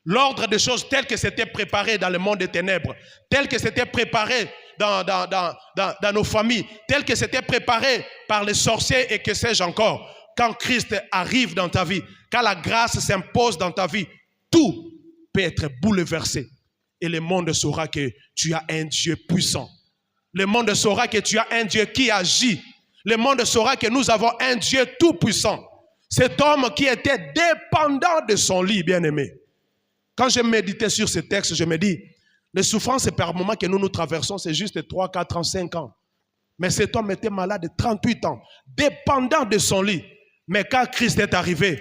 L'ordre des choses tel que c'était préparé dans le monde des ténèbres, tel que c'était préparé dans nos familles, tel que c'était préparé par les sorciers et que sais-je encore. Quand Christ arrive dans ta vie, quand la grâce s'impose dans ta vie, tout peut être bouleversé. Et le monde saura que tu as un Dieu puissant. Le monde saura que tu as un Dieu qui agit. Le monde saura que nous avons un Dieu tout puissant. Cet homme qui était dépendant de son lit, bien-aimé. Quand je méditais sur ce texte, je me dis, les souffrances par moment que nous traversons, c'est juste 3, 4 ans, 5 ans. Mais cet homme était malade de 38 ans, dépendant de son lit. Mais quand Christ est arrivé,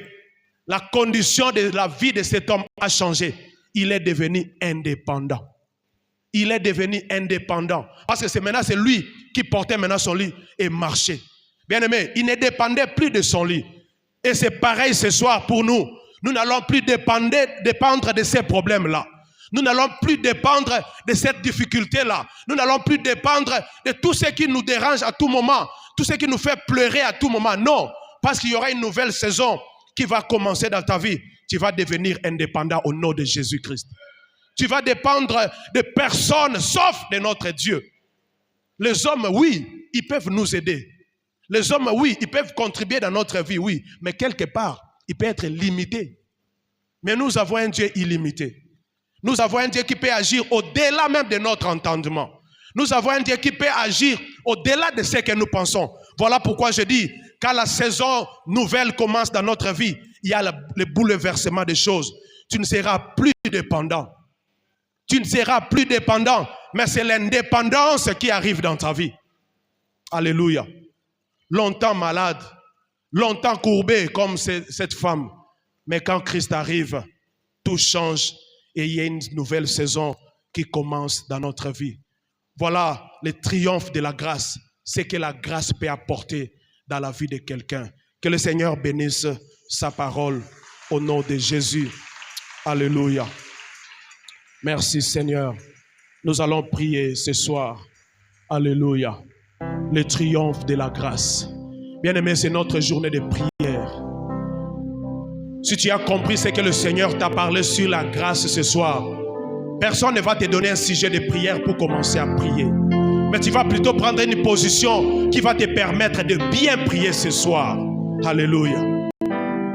la condition de la vie de cet homme a changé. Il est devenu indépendant. Il est devenu indépendant. Parce que maintenant, c'est lui qui portait maintenant son lit et marchait. Bien-aimé, il ne dépendait plus de son lit. Et c'est pareil ce soir pour nous. Nous n'allons plus dépendre de ces problèmes-là. Nous n'allons plus dépendre de cette difficulté-là. Nous n'allons plus dépendre de tout ce qui nous dérange à tout moment. Tout ce qui nous fait pleurer à tout moment. Non, parce qu'il y aura une nouvelle saison qui va commencer dans ta vie. Tu vas devenir indépendant au nom de Jésus-Christ. Tu vas dépendre de personne sauf de notre Dieu. Les hommes, oui, ils peuvent nous aider. Les hommes, oui, ils peuvent contribuer dans notre vie, oui. Mais quelque part, ils peuvent être limités. Mais nous avons un Dieu illimité. Nous avons un Dieu qui peut agir au-delà même de notre entendement. Nous avons un Dieu qui peut agir au-delà de ce que nous pensons. Voilà pourquoi je dis, quand la saison nouvelle commence dans notre vie, il y a le bouleversement des choses. Tu ne seras plus dépendant. Tu ne seras plus dépendant, mais c'est l'indépendance qui arrive dans ta vie. Alléluia. Longtemps malade, longtemps courbé comme cette femme. Mais quand Christ arrive, tout change et il y a une nouvelle saison qui commence dans notre vie. Voilà le triomphe de la grâce. C'est que la grâce peut apporter dans la vie de quelqu'un. Que le Seigneur bénisse sa parole au nom de Jésus. Alléluia. Merci Seigneur. Nous allons prier ce soir. Alléluia. Le triomphe de la grâce. Bien-aimé, c'est notre journée de prière. Si tu as compris ce que le Seigneur t'a parlé sur la grâce ce soir, personne ne va te donner un sujet de prière pour commencer à prier. Mais tu vas plutôt prendre une position qui va te permettre de bien prier ce soir. Alléluia.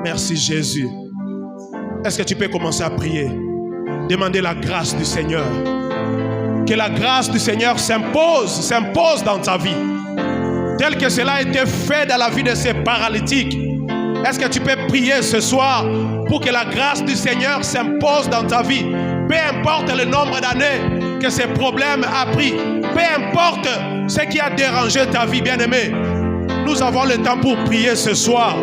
Merci Jésus. Est-ce que tu peux commencer à prier? Demandez la grâce du Seigneur. Que la grâce du Seigneur s'impose dans ta vie. Tel que cela a été fait dans la vie de ces paralytiques. Est-ce que tu peux prier ce soir pour que la grâce du Seigneur s'impose dans ta vie? Peu importe le nombre d'années que ces problèmes ont pris. Peu importe ce qui a dérangé ta vie, bien-aimé. Nous avons le temps pour prier ce soir.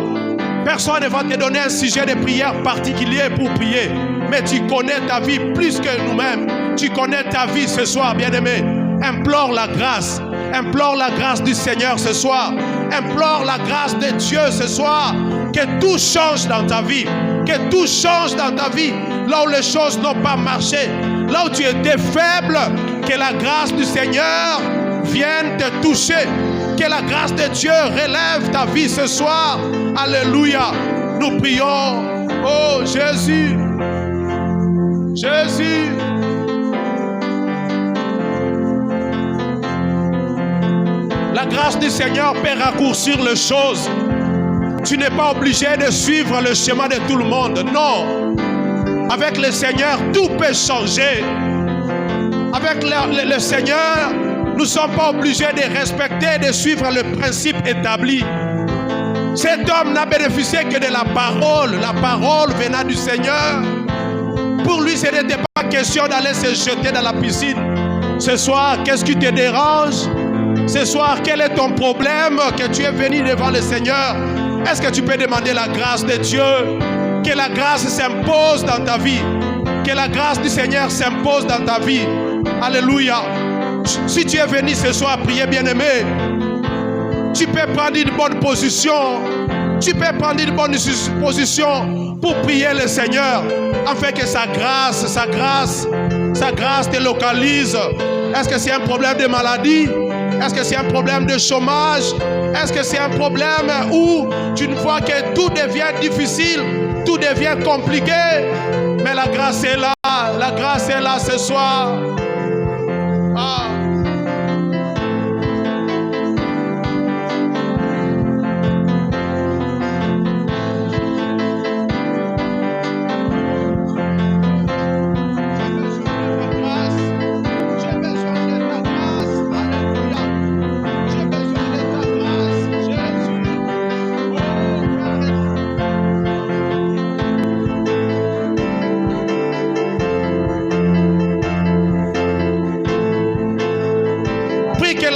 Personne ne va te donner un sujet de prière particulier pour prier. Mais tu connais ta vie plus que nous-mêmes. Tu connais ta vie ce soir, bien-aimé. Implore la grâce. Implore la grâce du Seigneur ce soir. Implore la grâce de Dieu ce soir. Que tout change dans ta vie. Que tout change dans ta vie. Là où les choses n'ont pas marché. Là où tu étais faible. Que la grâce du Seigneur vienne te toucher. Que la grâce de Dieu relève ta vie ce soir. Alléluia. Nous prions. Oh Jésus. Jésus. La grâce du Seigneur peut raccourcir les choses. Tu n'es pas obligé de suivre le chemin de tout le monde. Non. Avec le Seigneur, tout peut changer. Avec le Seigneur, nous ne sommes pas obligés de respecter, de suivre le principe établi. Cet homme n'a bénéficié que de la parole. La parole venant du Seigneur. Pour lui, ce n'était pas question d'aller se jeter dans la piscine. Ce soir, qu'est-ce qui te dérange? Ce soir, quel est ton problème que tu es venu devant le Seigneur? Est-ce que tu peux demander la grâce de Dieu? Que la grâce s'impose dans ta vie. Que la grâce du Seigneur s'impose dans ta vie. Alléluia. Si tu es venu ce soir prier, bien-aimé, tu peux prendre une bonne position. Tu peux prendre une bonne position pour prier le Seigneur, afin que sa grâce te localise. Est-ce que c'est un problème de maladie? Est-ce que c'est un problème de chômage? Est-ce que c'est un problème où tu vois que tout devient difficile, tout devient compliqué? Mais la grâce est là, la grâce est là ce soir. Ah.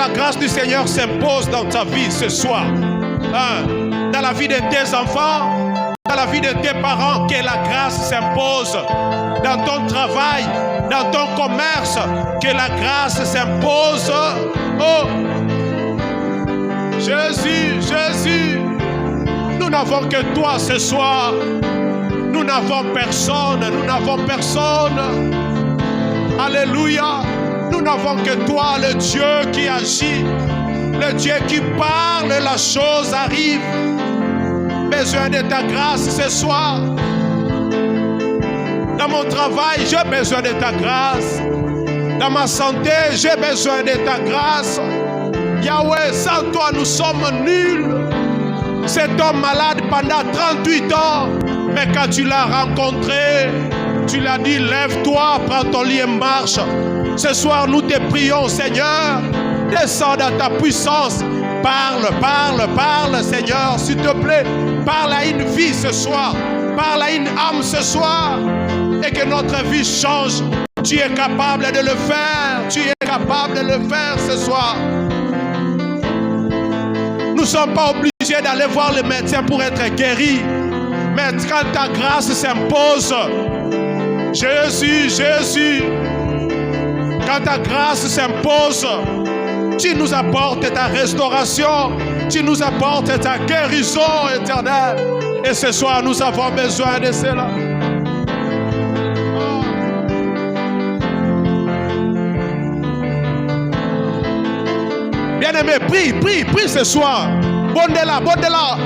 la grâce du Seigneur s'impose dans ta vie ce soir. Dans la vie de tes enfants, dans la vie de tes parents, que la grâce s'impose. Dans ton travail, dans ton commerce, que la grâce s'impose. Oh, Jésus, Jésus, nous n'avons que toi ce soir. Nous n'avons personne, nous n'avons personne. Alléluia. Nous n'avons que toi, le Dieu qui agit, le Dieu qui parle, la chose arrive. Besoin de ta grâce ce soir. Dans mon travail, j'ai besoin de ta grâce. Dans ma santé, j'ai besoin de ta grâce. Yahweh, sans toi, nous sommes nuls. Cet homme malade pendant 38 ans, mais quand tu l'as rencontré, tu l'as dit, lève-toi, prends ton lit et marche. Ce soir, nous te prions, Seigneur, descends dans ta puissance. Parle, parle, parle, Seigneur, s'il te plaît. Parle à une vie ce soir. Parle à une âme ce soir. Et que notre vie change. Tu es capable de le faire. Tu es capable de le faire ce soir. Nous ne sommes pas obligés d'aller voir le médecin pour être guéris. Mais quand ta grâce s'impose, Jésus, Jésus, quand ta grâce s'impose, tu nous apportes ta restauration, tu nous apportes ta guérison éternelle. Et ce soir, nous avons besoin de cela. Bien-aimé, prie, prie, prie ce soir. Bondela, bondela.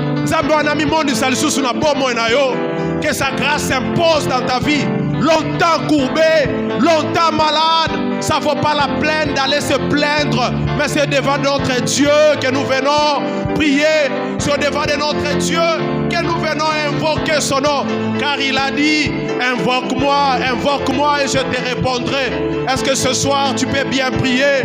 Que sa grâce s'impose dans ta vie. Longtemps courbé, longtemps malade, ça ne vaut pas la peine d'aller se plaindre, mais c'est devant notre Dieu que nous venons prier, c'est devant de notre Dieu que nous venons invoquer son nom, car il a dit, invoque-moi et je te répondrai. Est-ce que ce soir tu peux bien prier?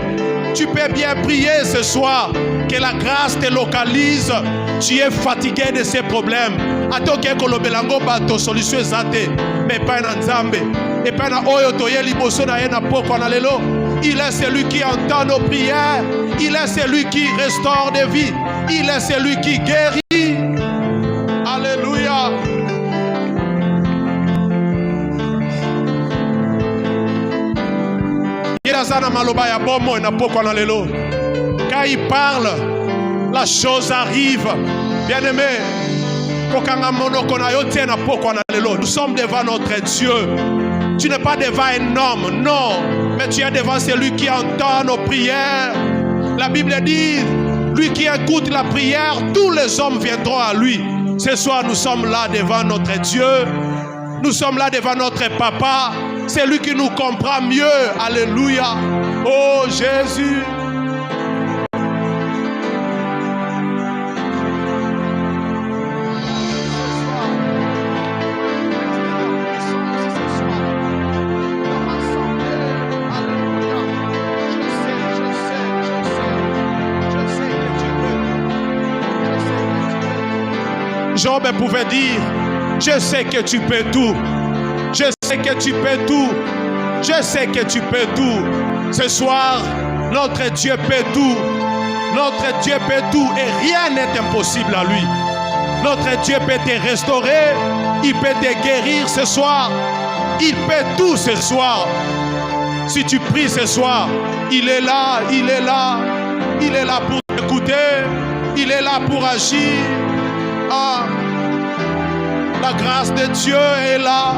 Tu peux bien prier ce soir, que la grâce te localise. Tu es fatigué de ces problèmes. Atoke kolobelango bato solution ezate, mais pas na nzambe. Et pas na oyo toye liboso na ye na poko na lelo. Il est celui qui entend nos prières. Il est celui qui restaure des vies. Il est celui qui guérit. Alléluia. Quand il parle, la chose arrive. Bien-aimé, nous sommes devant notre Dieu. Tu n'es pas devant un homme, non, mais tu es devant celui qui entend nos prières. La Bible dit, lui qui écoute la prière, tous les hommes viendront à lui. Ce soir, nous sommes là devant notre Dieu. Nous sommes là devant notre Papa. C'est lui qui nous comprend mieux. Alléluia. Oh Jésus. Job pouvait dire, je sais que tu peux tout. Je sais que tu peux tout. Je sais que tu peux tout. Ce soir, notre Dieu peut tout. Notre Dieu peut tout et rien n'est impossible à lui. Notre Dieu peut te restaurer. Il peut te guérir ce soir. Il peut tout ce soir. Si tu pries ce soir, il est là, il est là. Il est là pour t'écouter. Il est là pour agir. Ah, la grâce de Dieu est là.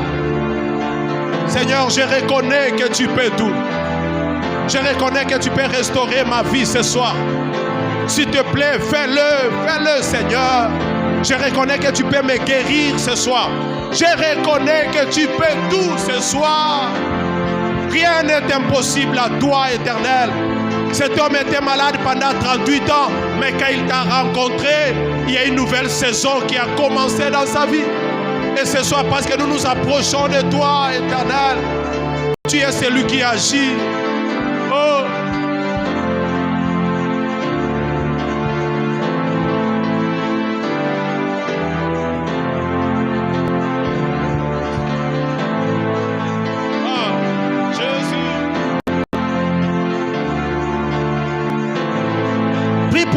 Seigneur, je reconnais que tu peux tout. Je reconnais que tu peux restaurer ma vie ce soir. S'il te plaît, fais-le, Seigneur. Je reconnais que tu peux me guérir ce soir. Je reconnais que tu peux tout ce soir. Rien n'est impossible à toi, Éternel. Cet homme était malade pendant 38 ans, mais quand il t'a rencontré, il y a une nouvelle saison qui a commencé dans sa vie. Et ce soir, parce que nous nous approchons de toi, Éternel, tu es celui qui agit. Oh!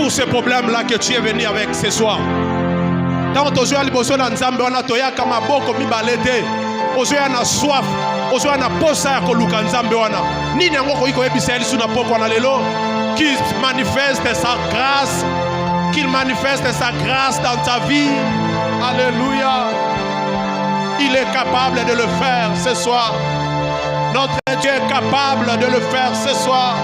pour ce problème-là que tu es venu avec ce soir. Tant que tu as liboso na nzambe wana toyaka maboko mibale te. Ozoya na soif, ozoya na posa ya koluka nzambe wana. Nini yango koki koyebisa ye lisu na poko wana lelo? Qu'il manifeste sa grâce, qu'il manifeste sa grâce dans ta vie. Alléluia. Il est capable de le faire ce soir. Notre Dieu est capable de le faire ce soir.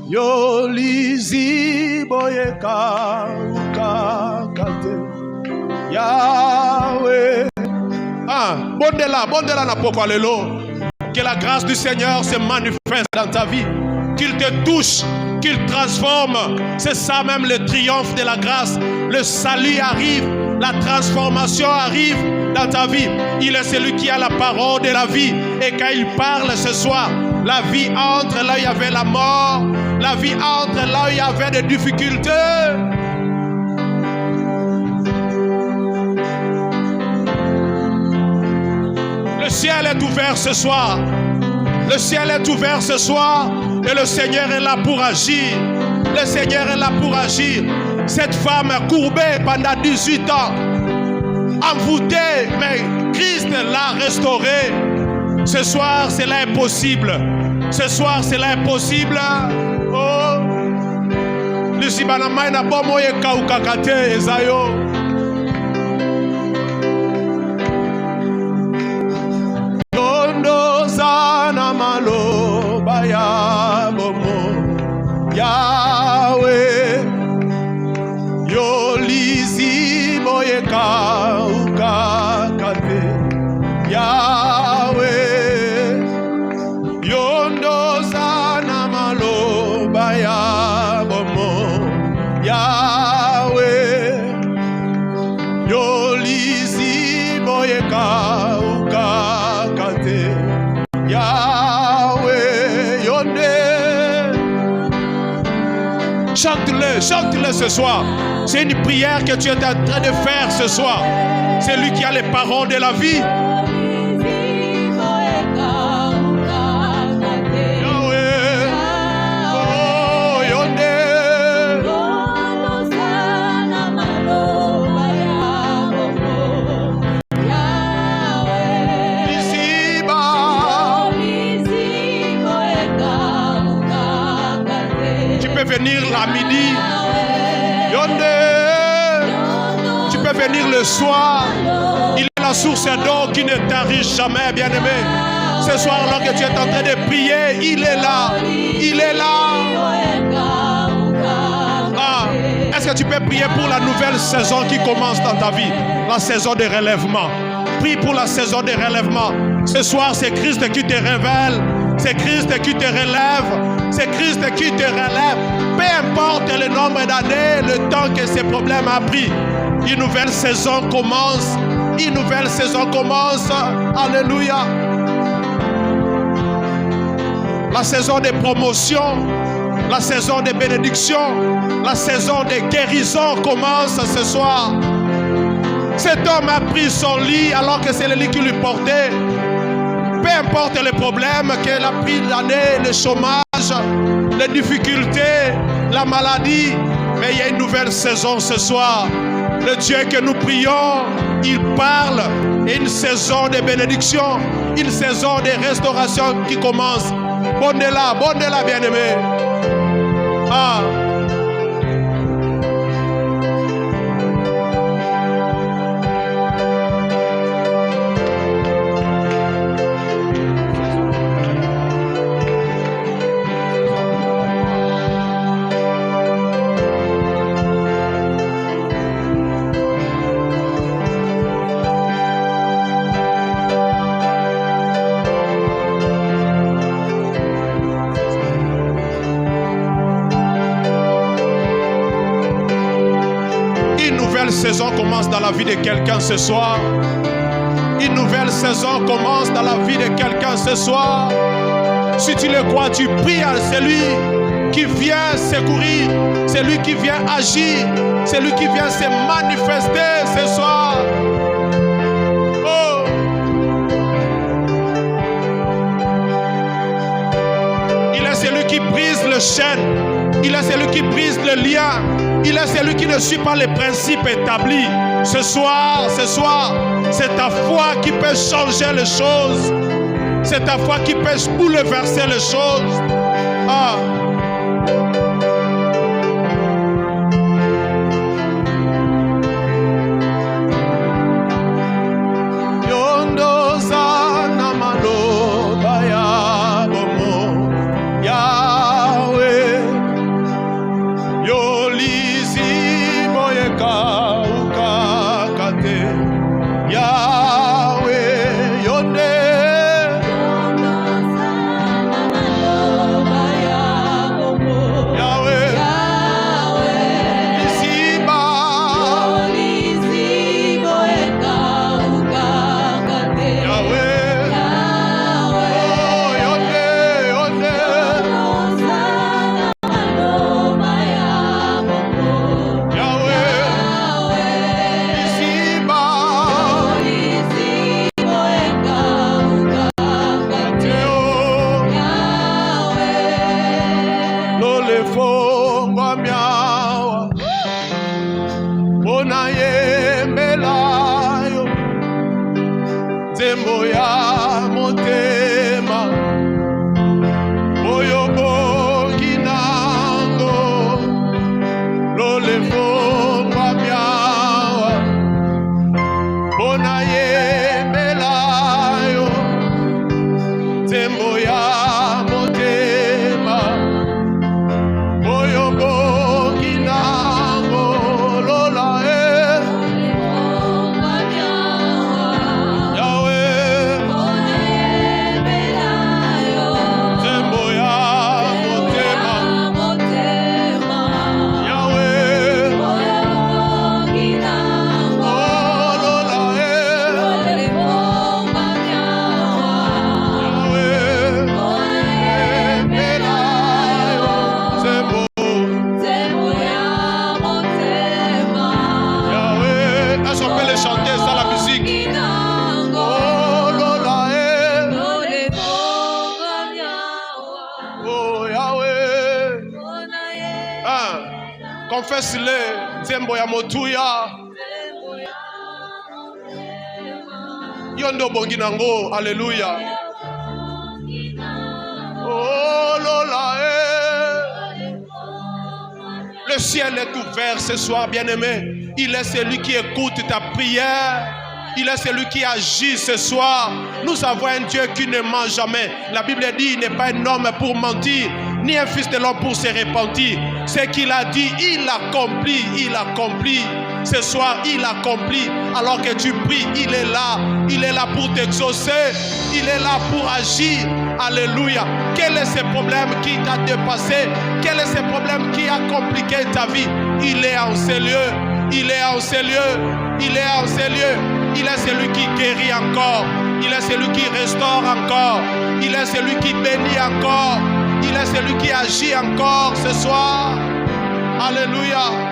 Yo lizi boyeka ukakate Yahweh. Bondela na poko lelo. Que la grâce du Seigneur se manifeste dans ta vie. Qu'il te touche, qu'il transforme. C'est ça même le triomphe de la grâce. Le salut arrive, la transformation arrive dans ta vie. Il est celui qui a la parole de la vie. Et quand il parle ce soir, la vie entre là où il y avait la mort. La vie entre là où il y avait des difficultés. Le ciel est ouvert ce soir. Le ciel est ouvert ce soir. Et le Seigneur est là pour agir. Le Seigneur est là pour agir. Cette femme courbée pendant 18 ans, envoûtée, mais Christ l'a restaurée. Ce soir, cela est possible. Ce soir, cela est possible. Oh, lisibana maina bomo ye kaukakate ezayo. Yondo sana malo baya bomo Yahweh. Yo lisi boye kaukakate Yahweh. Yondo sana malo baya bomo Yahweh. Yo lisi boye kaukakate Yahweh. Yonde. Chante-le ce soir. C'est une prière que tu es en train de faire ce soir. C'est lui qui a les paroles de la vie. Venir la midi, tu peux venir le soir. Il est la source d'eau qui ne tarit jamais, bien-aimé. Ce soir, alors que tu es en train de prier, il est là. Il est là. Est-ce que tu peux prier pour la nouvelle saison qui commence dans ta vie? La saison de relèvement. Prie pour la saison de relèvement. Ce soir, c'est Christ qui te révèle. C'est Christ qui te relève. C'est Christ qui te relève. Peu importe le nombre d'années, le temps que ces problèmes ont pris. Une nouvelle saison commence. Une nouvelle saison commence. Alléluia. La saison de promotion, la saison de bénédiction, la saison de guérison commence ce soir. Cet homme a pris son lit alors que c'est le lit qui lui portait. Peu importe les problèmes qu'il a pris l'année, le chômage, les difficultés, la maladie, mais il y a une nouvelle saison ce soir. Le Dieu que nous prions, il parle, et une saison de bénédiction, une saison de restauration qui commence. Bondez-la, bien-aimé. saison commence dans la vie de quelqu'un ce soir. Une nouvelle saison commence dans la vie de quelqu'un ce soir. Si tu le crois, tu pries à celui qui vient secourir, celui qui vient agir, celui qui vient se manifester ce soir. Oh! Il est celui qui brise le chêne. Il est celui qui brise le lien. Il est celui qui ne suit pas les principes établis. Ce soir, c'est ta foi qui peut changer les choses. C'est ta foi qui peut bouleverser les choses. Ah. Confesse-le, Zembo ya motuya. Yondo bonginango, alléluia. Oh lola, le ciel est ouvert ce soir, bien-aimé. Il est celui qui écoute ta prière. Il est celui qui agit ce soir. Nous avons un Dieu qui ne ment jamais. La Bible dit, il n'est pas un homme pour mentir, ni un fils de l'homme pour se repentir. Ce qu'il a dit, il accomplit, il accomplit. Ce soir, il accomplit. Alors que tu pries, il est là pour t'exaucer. Il est là pour agir. Alléluia. Quel est ce problème qui t'a dépassé? Quel est ce problème qui a compliqué ta vie? Il est en ces lieux. Il est en ces lieux. Il est en ces lieux. Il est celui qui guérit encore. Il est celui qui restaure encore. Il est celui qui bénit encore. Il est celui qui agit encore ce soir. Alléluia.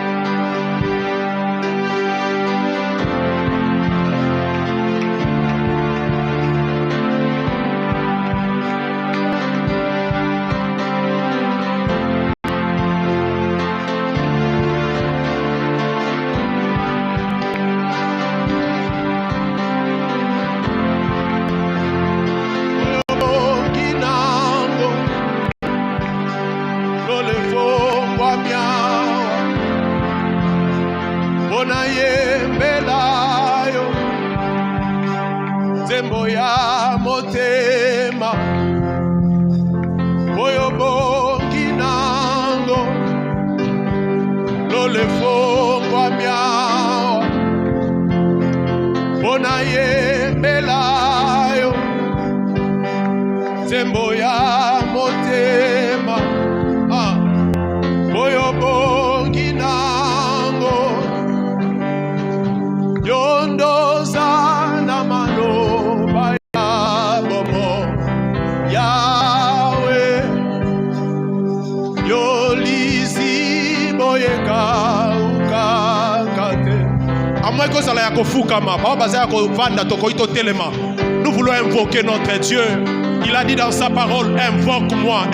Nous voulons invoquer notre Dieu. Il a dit dans sa parole, invoque-moi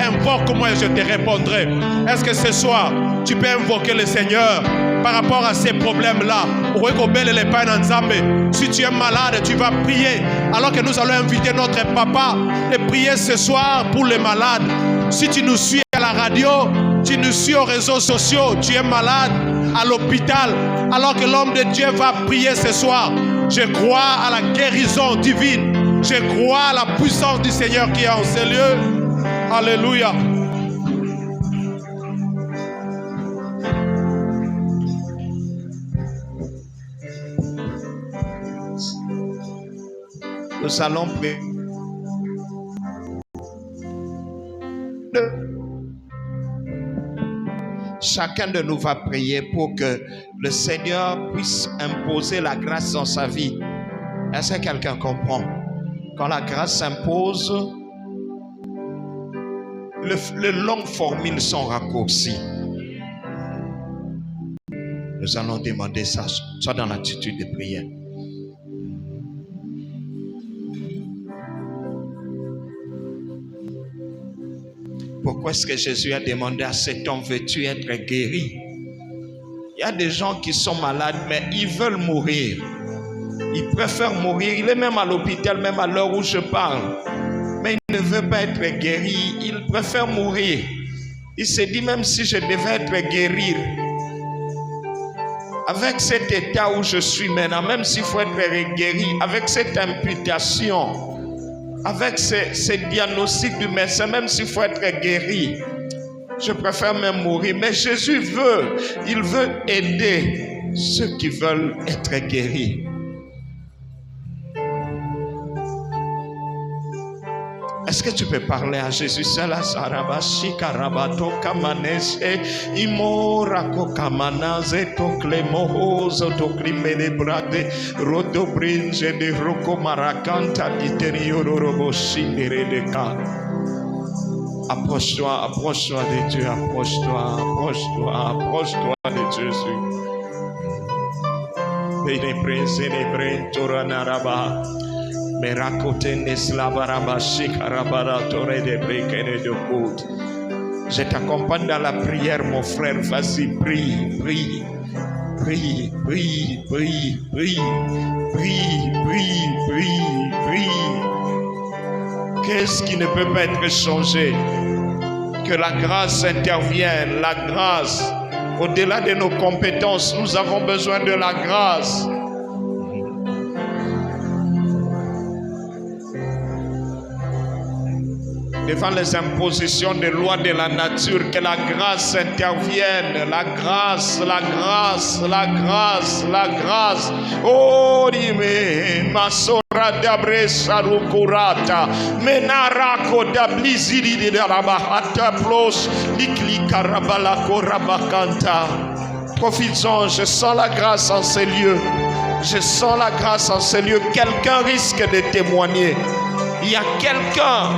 et je te répondrai. Est-ce que ce soir, tu peux invoquer le Seigneur par rapport à ces problèmes-là? Si tu es malade, tu vas prier. Alors que nous allons inviter notre papa de prier ce soir pour les malades. Si tu nous suis à la radio, tu nous suis aux réseaux sociaux, tu es malade à l'hôpital, alors que l'homme de Dieu va prier ce soir. Je crois à la guérison divine. Je crois à la puissance du Seigneur qui est en ces lieux. Alléluia. Nous allons prier. Chacun de nous va prier pour que le Seigneur puisse imposer la grâce dans sa vie. Est-ce que quelqu'un comprend? Quand la grâce s'impose, les longues formules sont raccourcies. Nous allons demander ça, soit dans l'attitude de prière. Pourquoi est-ce que Jésus a demandé à cet homme, veux-tu être guéri? Il y a des gens qui sont malades, mais ils veulent mourir. Ils préfèrent mourir. Il est même à l'hôpital, même à l'heure où je parle. Mais il ne veut pas être guéri. Il préfère mourir. Il se dit, même si je devais être guéri, avec cet état où je suis maintenant, même s'il faut être guéri, avec cette imputation, avec ce diagnostic du médecin, même s'il faut être guéri, je préfère même mourir. Mais Jésus il veut aider ceux qui veulent être guéris. Est-ce que tu peux parler à Jésus? Cela sarabashi karabato kamanes imorako kamanaze toklemohozo toklimele brade rodobrinje de roko marakanta diteriororoboshi deredeka. Approche-toi de Dieu, approche-toi de Jésus. Je t'accompagne dans la prière, mon frère. Vas-y, prie. Qu'est-ce qui ne peut pas être changé? Que la grâce intervienne, la grâce. Au-delà de nos compétences, nous avons besoin de la grâce. Devant les impositions des lois de la nature, que la grâce intervienne, la grâce. Oh, dime, masora d'abre sarukurata, menarako d'abliziri de rabahata plos, likli karabala korabakanta. Profitons, je sens la grâce en ces lieux. Quelqu'un risque de témoigner. Il y a quelqu'un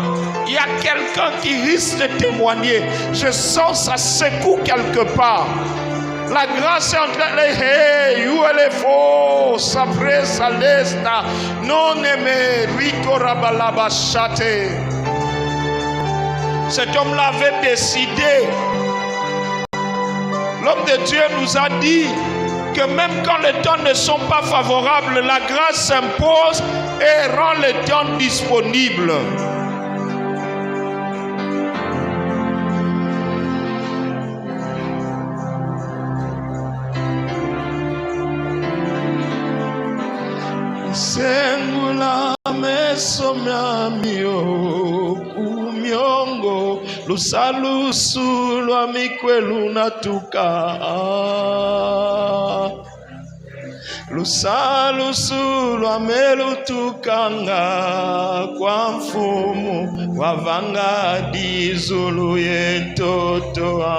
qui risque de témoigner. Je sens ça secoue quelque part. La grâce est en train de hey, où elle est fausse, après sa lesta, non aimé, rico rabalaba chate. Cet homme-là avait décidé. L'homme de Dieu nous a dit que même quand les temps ne sont pas favorables, la grâce s'impose et rend les temps disponibles. Sengula mesomya mio kumyongo lusalusu lwa mikwelu natuka lusalusu lwa melutukanga kwa mfumu wavanga dizulu yentotoa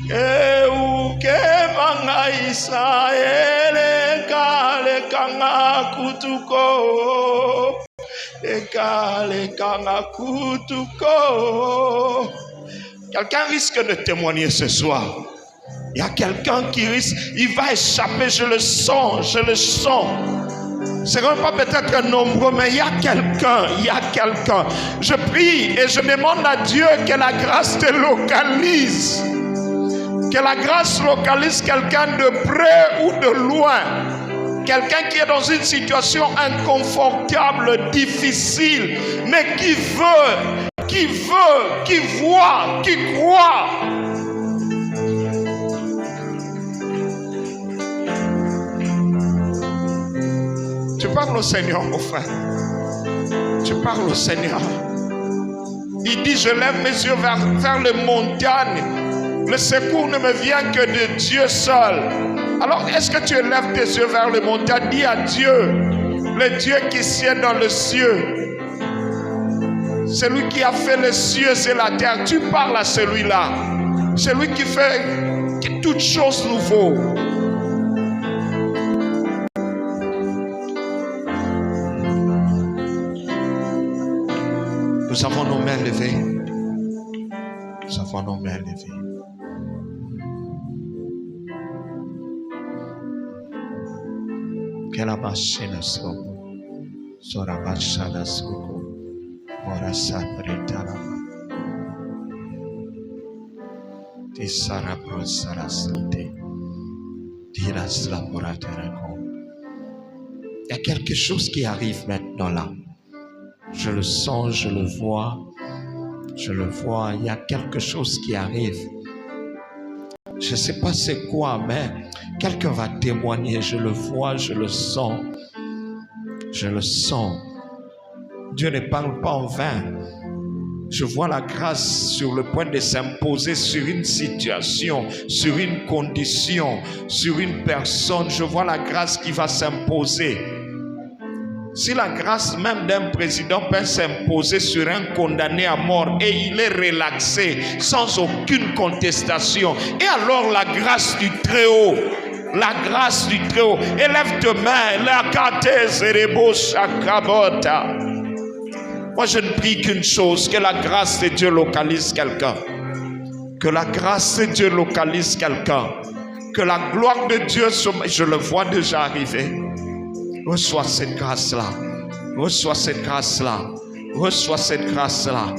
Eukemanga Israele kale kanga kutuko ekale kanga kutuko. Quelqu'un risque de témoigner ce soir. Il y a quelqu'un qui risque, il va échapper, je le sens, je le sens. Ce n'est pas peut-être nombreux, mais il y a quelqu'un. Je prie et je demande à Dieu que la grâce te localise. Que la grâce localise quelqu'un de près ou de loin. Quelqu'un qui est dans une situation inconfortable, difficile, mais qui voit, qui croit. Tu parles au Seigneur, mon frère. Tu parles au Seigneur. Il dit, je lève mes yeux vers les montagnes. Le secours ne me vient que de Dieu seul. Alors, est-ce que tu élèves tes yeux vers les montagnes? Dis à Dieu, le Dieu qui sied dans le cieux. Celui qui a fait les cieux et la terre. Tu parles à celui-là. Celui qui fait toutes choses nouvelles. Nous avons nos mains levées. Nous avons nos mains levées. Que la machine soit. Sora bachana soko. Mora sapretana. Tisara prosara santé. Tiras la moraterako. Il y a quelque chose qui arrive maintenant là. Je le sens, je le vois, il y a quelque chose qui arrive. Je ne sais pas c'est quoi, mais quelqu'un va témoigner, je le vois, je le sens. Dieu ne parle pas en vain. Je vois la grâce sur le point de s'imposer sur une situation, sur une condition, sur une personne. Je vois la grâce qui va s'imposer. Si la grâce même d'un président peut s'imposer sur un condamné à mort et il est relaxé sans aucune contestation, et alors la grâce du Très-Haut, élève tes mains, la catesse et les moi je ne prie qu'une chose, que la grâce de Dieu localise quelqu'un, que la grâce de Dieu localise quelqu'un, que la gloire de Dieu, je le vois déjà arriver. Reçois cette grâce-là. Reçois cette grâce-là. Reçois cette grâce-là.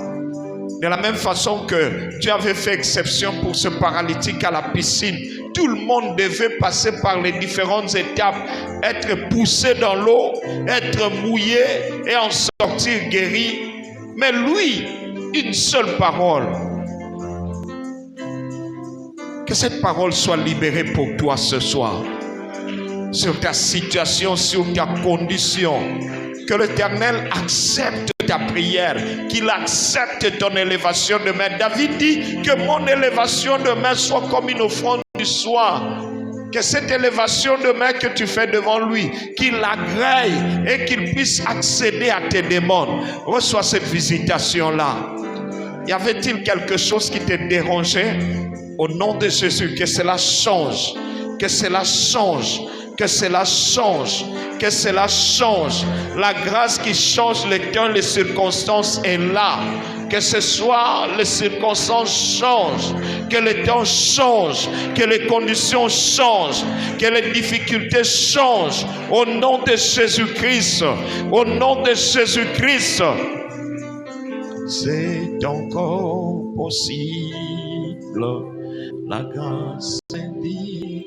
De la même façon que Dieu avait fait exception pour ce paralytique à la piscine, tout le monde devait passer par les différentes étapes, être poussé dans l'eau, être mouillé et en sortir guéri. Mais lui, une seule parole. Que cette parole soit libérée pour toi ce soir. Sur ta situation, sur ta condition. Que l'Éternel accepte ta prière, qu'il accepte ton élévation de main. David dit que mon élévation de main soit comme une offrande du soir. Que cette élévation de main que tu fais devant lui, qu'il l'agrée et qu'il puisse accéder à tes demandes. Reçois cette visitation-là. Y avait-il quelque chose qui te dérangeait? Au nom de Jésus, que cela change. Que cela change. Que cela change, que cela change. La grâce qui change le temps, les circonstances est là. Que ce soir, les circonstances changent, que le temps change, que les conditions changent, que les difficultés changent. Au nom de Jésus-Christ, au nom de Jésus-Christ. C'est encore possible, la grâce est disponible.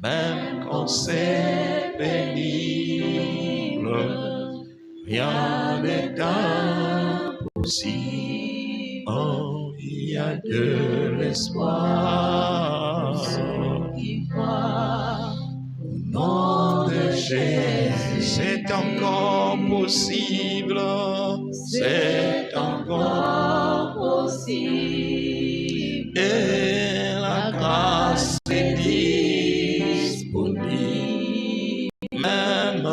Même quand c'est pénible, rien n'est impossible. Oh, il y a de l'espoir. Ceux qui croient au nom de Jésus, c'est encore possible. C'est encore possible. Et la grâce est disponible, même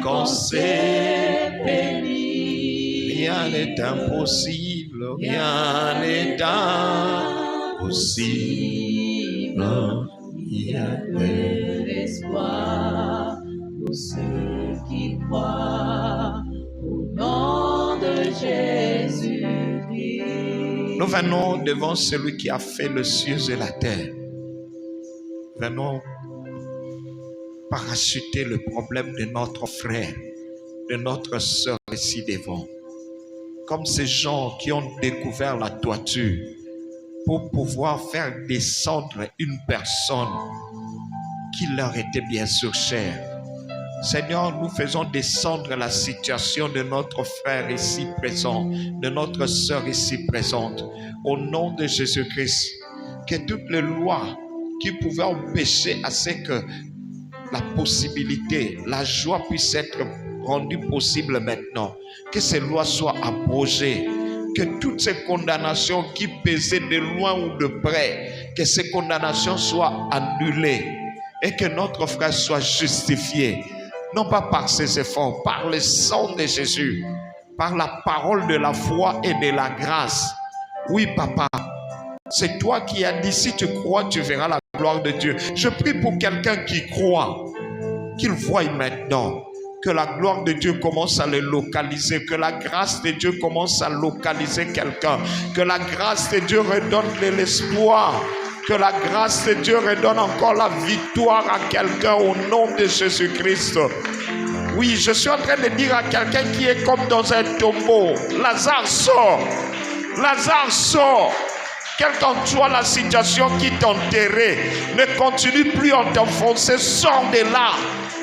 quand c'est pénible. Rien n'est impossible, rien n'est impossible. Il y a de l'espoir pour ceux qui croient au nom de Jésus-Christ. Nous venons devant celui qui a fait les cieux et la terre. Venons parachuter le problème de notre frère, de notre sœur ici devant. Comme ces gens qui ont découvert la toiture pour pouvoir faire descendre une personne qui leur était bien sûr chère. Seigneur, nous faisons descendre la situation de notre frère ici présent, de notre sœur ici présente, au nom de Jésus-Christ. Que toutes les lois qui pouvaient empêcher à ce que la possibilité, la joie puisse être rendue possible maintenant, que ces lois soient abrogées, que toutes ces condamnations qui pesaient de loin ou de près, que ces condamnations soient annulées et que notre frère soit justifié. Non pas par ses efforts, par le sang de Jésus, par la parole de la foi et de la grâce. Oui, papa, c'est toi qui as dit, si tu crois, tu verras la gloire de Dieu. Je prie pour quelqu'un qui croit, qu'il voie maintenant que la gloire de Dieu commence à le localiser, que la grâce de Dieu commence à localiser quelqu'un, que la grâce de Dieu redonne de l'espoir, que la grâce de Dieu redonne encore la victoire à quelqu'un au nom de Jésus-Christ. Oui, je suis en train de dire à quelqu'un qui est comme dans un tombeau, Lazare sort, Lazare sort. Quelle qu'en soit la situation qui t'enterrait, ne continue plus à t'enfoncer, sors de là,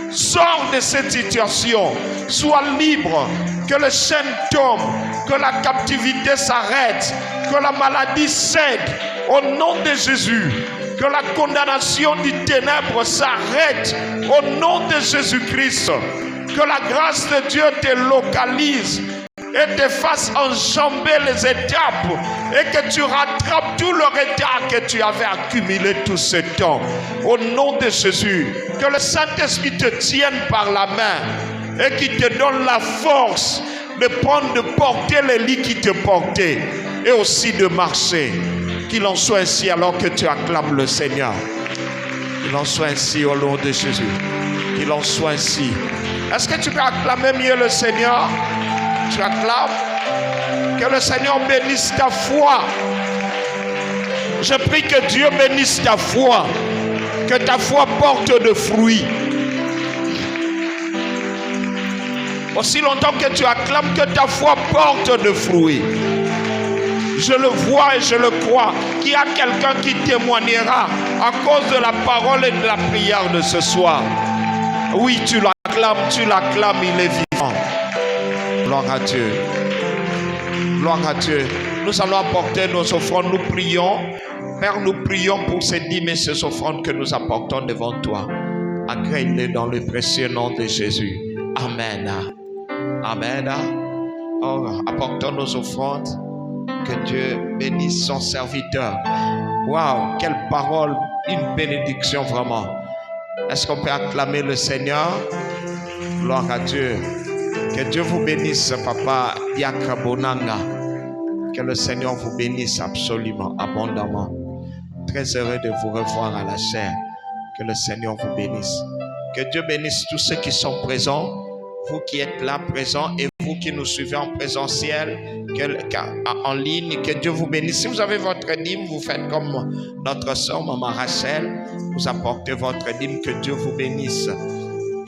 sors de cette situation, sois libre, que le chaîne tombe, que la captivité s'arrête, que la maladie cède, au nom de Jésus, que la condamnation du ténèbre s'arrête, au nom de Jésus-Christ, que la grâce de Dieu te localise et te fasse enjamber les étapes et que tu rattrapes tout le retard que tu avais accumulé tout ce temps. Au nom de Jésus, que le Saint-Esprit te tienne par la main et qu'il te donne la force de prendre, de porter les lits qui te portaient et aussi de marcher. Qu'il en soit ainsi alors que tu acclames le Seigneur. Qu'il en soit ainsi au nom de Jésus. Qu'il en soit ainsi. Est-ce que tu peux acclamer mieux le Seigneur? Tu acclames. Que le Seigneur bénisse ta foi. Je prie que Dieu bénisse ta foi. Que ta foi porte de fruits. Aussi longtemps que tu acclames, que ta foi porte de fruits. Je le vois et je le crois, qu'il y a quelqu'un qui témoignera à cause de la parole et de la prière de ce soir. Oui, tu l'acclames, il est vivant. Gloire à Dieu. Gloire à Dieu. Nous allons apporter nos offrandes, nous prions. Père, nous prions pour ces dîmes et ces offrandes que nous apportons devant toi. Agrée-les dans le précieux nom de Jésus. Amen. Amen. Oh, apportons nos offrandes. Que Dieu bénisse son serviteur. Waouh, quelle parole, une bénédiction vraiment. Est-ce qu'on peut acclamer le Seigneur? Gloire à Dieu. Que Dieu vous bénisse, Papa Yakrabonanga. Que le Seigneur vous bénisse absolument, abondamment. Très heureux de vous revoir à la chair. Que le Seigneur vous bénisse. Que Dieu bénisse tous ceux qui sont présents, vous qui êtes là présents et vous qui nous suivez en présentiel, en ligne. Que Dieu vous bénisse. Si vous avez votre dîme, vous faites comme notre soeur, Maman Rachel. Vous apportez votre dîme. Que Dieu vous bénisse.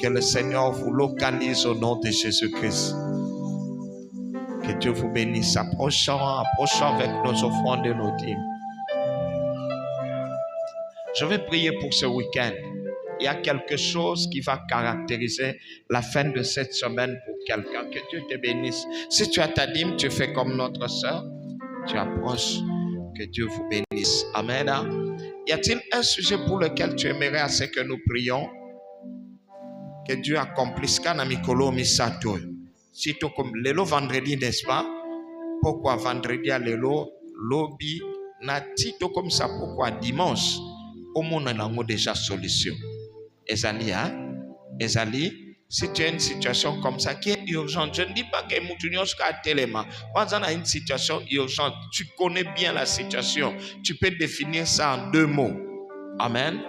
Que le Seigneur vous localise au nom de Jésus-Christ. Que Dieu vous bénisse. Approchons avec nos offrandes et nos dîmes. Je vais prier pour ce week-end. Il y a quelque chose qui va caractériser la fin de cette semaine pour quelqu'un. Que Dieu te bénisse. Si tu as ta dîme, tu fais comme notre soeur. Tu approches. Que Dieu vous bénisse. Amen. Y a-t-il un sujet pour lequel tu aimerais à ce que nous prions? Que Dieu accomplisse. Kanamikolo misato. Sitôt comme l'élo vendredi, n'est-ce pas? Pourquoi vendredi à l'élo? Lobby. Natito comme ça. Pourquoi dimanche? Au monde, on a déjà solution. Ezali, hein? Ezali, si tu as une situation comme ça qui est urgente, je ne dis pas que Moutounios a téléma. Quand on a une situation urgente, tu connais bien la situation. Tu peux définir ça en 2 mots. Amen.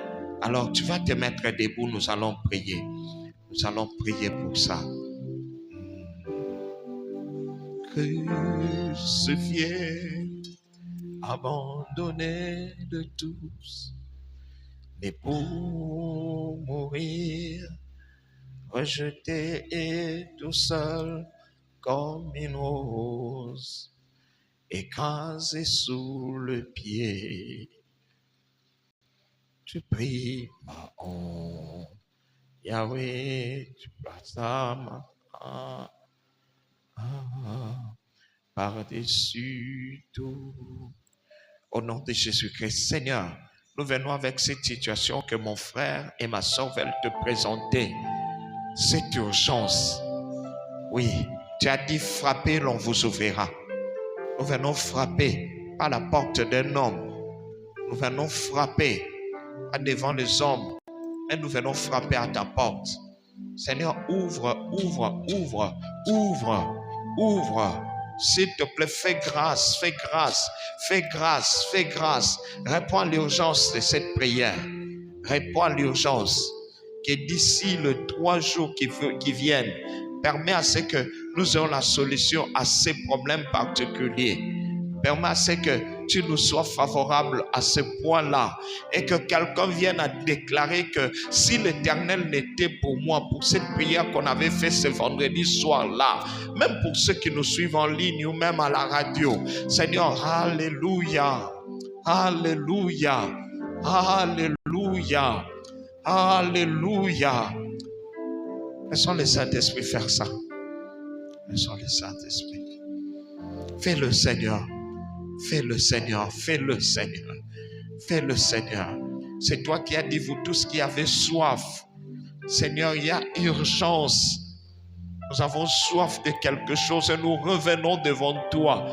Alors tu vas te mettre debout, nous allons prier. Nous allons prier pour ça. Crucifié, abandonné de tous, mais pour mourir, rejeté et tout seul comme une rose, écrasé sous le pied. Tu pries ma honte, Yahweh, tu passes ma par-dessus tout. Au nom de Jésus-Christ, Seigneur, nous venons avec cette situation que mon frère et ma soeur veulent te présenter. Cette urgence. Oui, tu as dit frapper, l'on vous ouvrira. Nous venons frapper à la porte d'un homme. Nous venons frapper pas devant les hommes, mais nous venons frapper à ta porte. Seigneur, ouvre, ouvre, ouvre, ouvre, ouvre. S'il te plaît, fais grâce, fais grâce, fais grâce, fais grâce. Réponds à l'urgence de cette prière. Réponds à l'urgence. Que d'ici les 3 jours qui viennent, permet à ce que nous ayons la solution à ces problèmes particuliers. Permet à ce que tu nous sois favorable à ce point-là et que quelqu'un vienne à déclarer que si l'Éternel n'était pour moi, pour cette prière qu'on avait fait ce vendredi soir-là, même pour ceux qui nous suivent en ligne ou même à la radio, Seigneur, alléluia, alléluia, alléluia, alléluia. Laissons le Saint-Esprit faire ça. Laissons le Saint-Esprit. Fais-le, Seigneur. Fais-le, Seigneur. Fais-le, Seigneur. Fais-le, Seigneur. C'est toi qui as dit, vous tous qui avez soif. Seigneur, il y a urgence. Nous avons soif de quelque chose et nous revenons devant toi.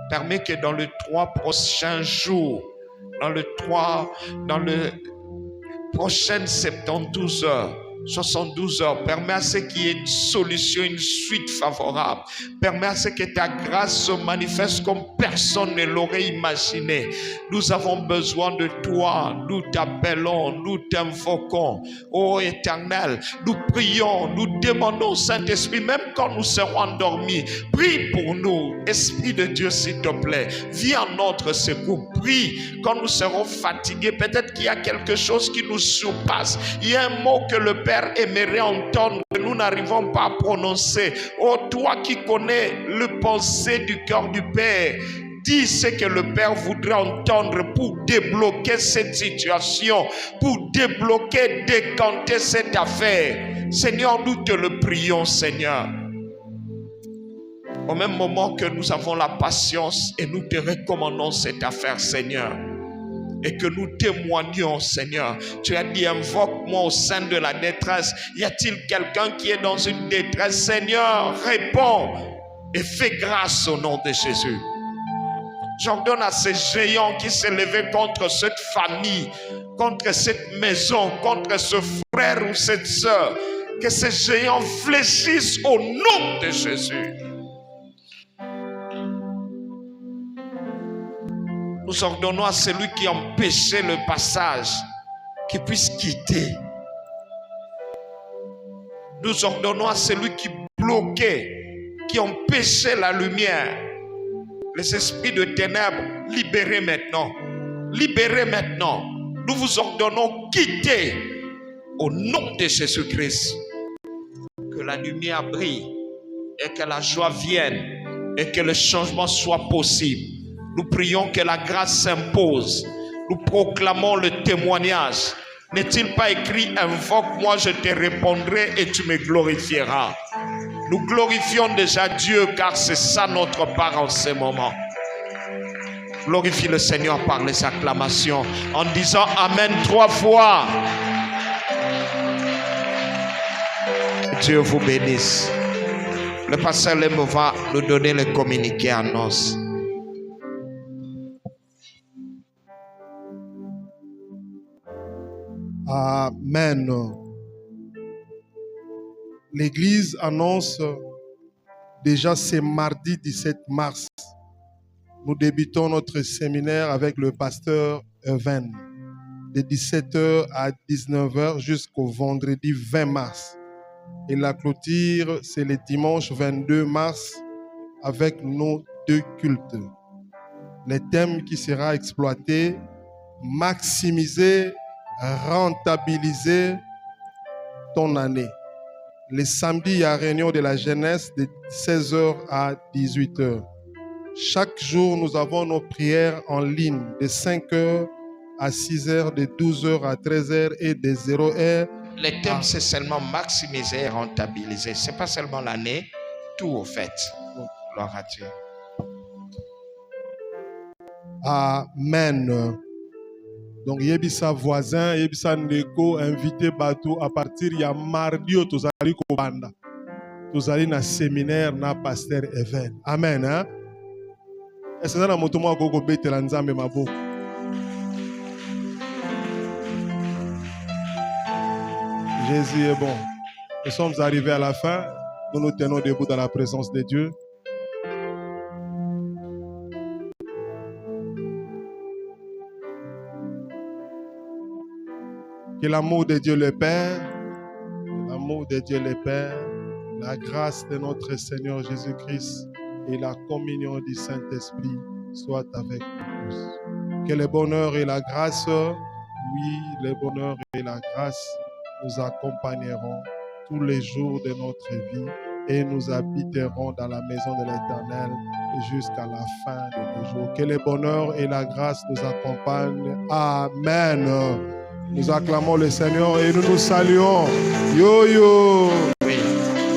Permets que dans les 3 prochains jours, dans le prochaines 72 heures, 72 heures, permets à ce qu'il y ait une solution, une suite favorable. Permets à ce que ta grâce se manifeste comme personne ne l'aurait imaginé. Nous avons besoin de toi. Nous t'appelons, nous t'invoquons. Ô Éternel, nous prions, nous demandons, Saint-Esprit, même quand nous serons endormis, prie pour nous. Esprit de Dieu, s'il te plaît, viens en notre secours. Prie quand nous serons fatigués. Peut-être qu'il y a quelque chose qui nous surpasse. Il y a un mot que le Père aimerait entendre, que nous n'arrivons pas à prononcer. Oh, toi qui connais le pensée du cœur du Père, dis ce que le Père voudrait entendre pour débloquer cette situation, pour débloquer, décanter cette affaire. Seigneur, nous te le prions, Seigneur. Au même moment que nous avons la patience et nous te recommandons cette affaire, Seigneur, et que nous témoignons, Seigneur. Tu as dit, invoque-moi au sein de la détresse. Y a-t-il quelqu'un qui est dans une détresse? Seigneur, réponds et fais grâce au nom de Jésus. J'ordonne à ces géants qui s'est levé contre cette famille, contre cette maison, contre ce frère ou cette sœur, que ces géants fléchissent au nom de Jésus. Nous ordonnons à celui qui empêchait le passage qu'il puisse quitter. Nous ordonnons à celui qui bloquait, qui empêchait la lumière. Les esprits de ténèbres, libérez maintenant. Libérez maintenant. Nous vous ordonnons quitter au nom de Jésus-Christ. Que la lumière brille et que la joie vienne et que le changement soit possible. Nous prions que la grâce s'impose. Nous proclamons le témoignage. N'est-il pas écrit, invoque-moi, je te répondrai et tu me glorifieras. Nous glorifions déjà Dieu car c'est ça notre part en ce moment. Glorifie le Seigneur par les acclamations en disant Amen 3 fois. Dieu vous bénisse. Le pasteur Lemo va nous donner le communiqué annonce. Amen. L'Église annonce déjà ce mardi 17 mars. Nous débutons notre séminaire avec le pasteur Even de 17h à 19h jusqu'au vendredi 20 mars. Et la clôture, c'est le dimanche 22 mars avec nos 2 cultes. Les thèmes qui sera exploité, maximiser, rentabiliser ton année. Les samedis, il y a réunion de la jeunesse de 16h à 18h. Chaque jour, nous avons nos prières en ligne de 5h à 6h, de 12h à 13h et de 0h. Les thèmes, c'est seulement maximiser et rentabiliser. Ce n'est pas seulement l'année, tout au fait. Gloire à Dieu. Amen. Donc, yebisa voisin, yebisa ndeko, invité bateau à partir ya mardi au tozali kobanda. Tozali na séminaire na pasteur Even. Amen. Hein? Est-ce que na moto mo akoko betela nzambe maboko? Jésus est bon. Nous sommes arrivés à la fin. Nous nous tenons debout dans la présence de Dieu. Que l'amour de Dieu le Père, l'amour de Dieu le Père, la grâce de notre Seigneur Jésus-Christ et la communion du Saint-Esprit soient avec nous tous. Que le bonheur et la grâce, oui, le bonheur et la grâce nous accompagneront tous les jours de notre vie et nous habiterons dans la maison de l'Éternel jusqu'à la fin de nos jours. Que le bonheur et la grâce nous accompagnent. Amen. Nous acclamons le Seigneur et nous nous saluons. Yo yo. Oui.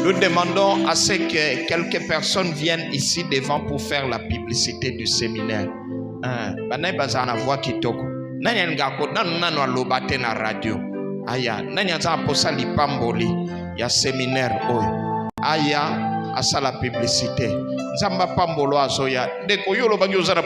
Nous demandons à ce que quelques personnes viennent ici devant pour faire la publicité du séminaire. Banay bazana voix kitoko. Nanya ngako nanu alobate na radio. Aya nanya za posa lipamboli ya séminaire oyo. Aya asa la publicité. Nzamba pambolo azoya. Deko yolo bangi ozara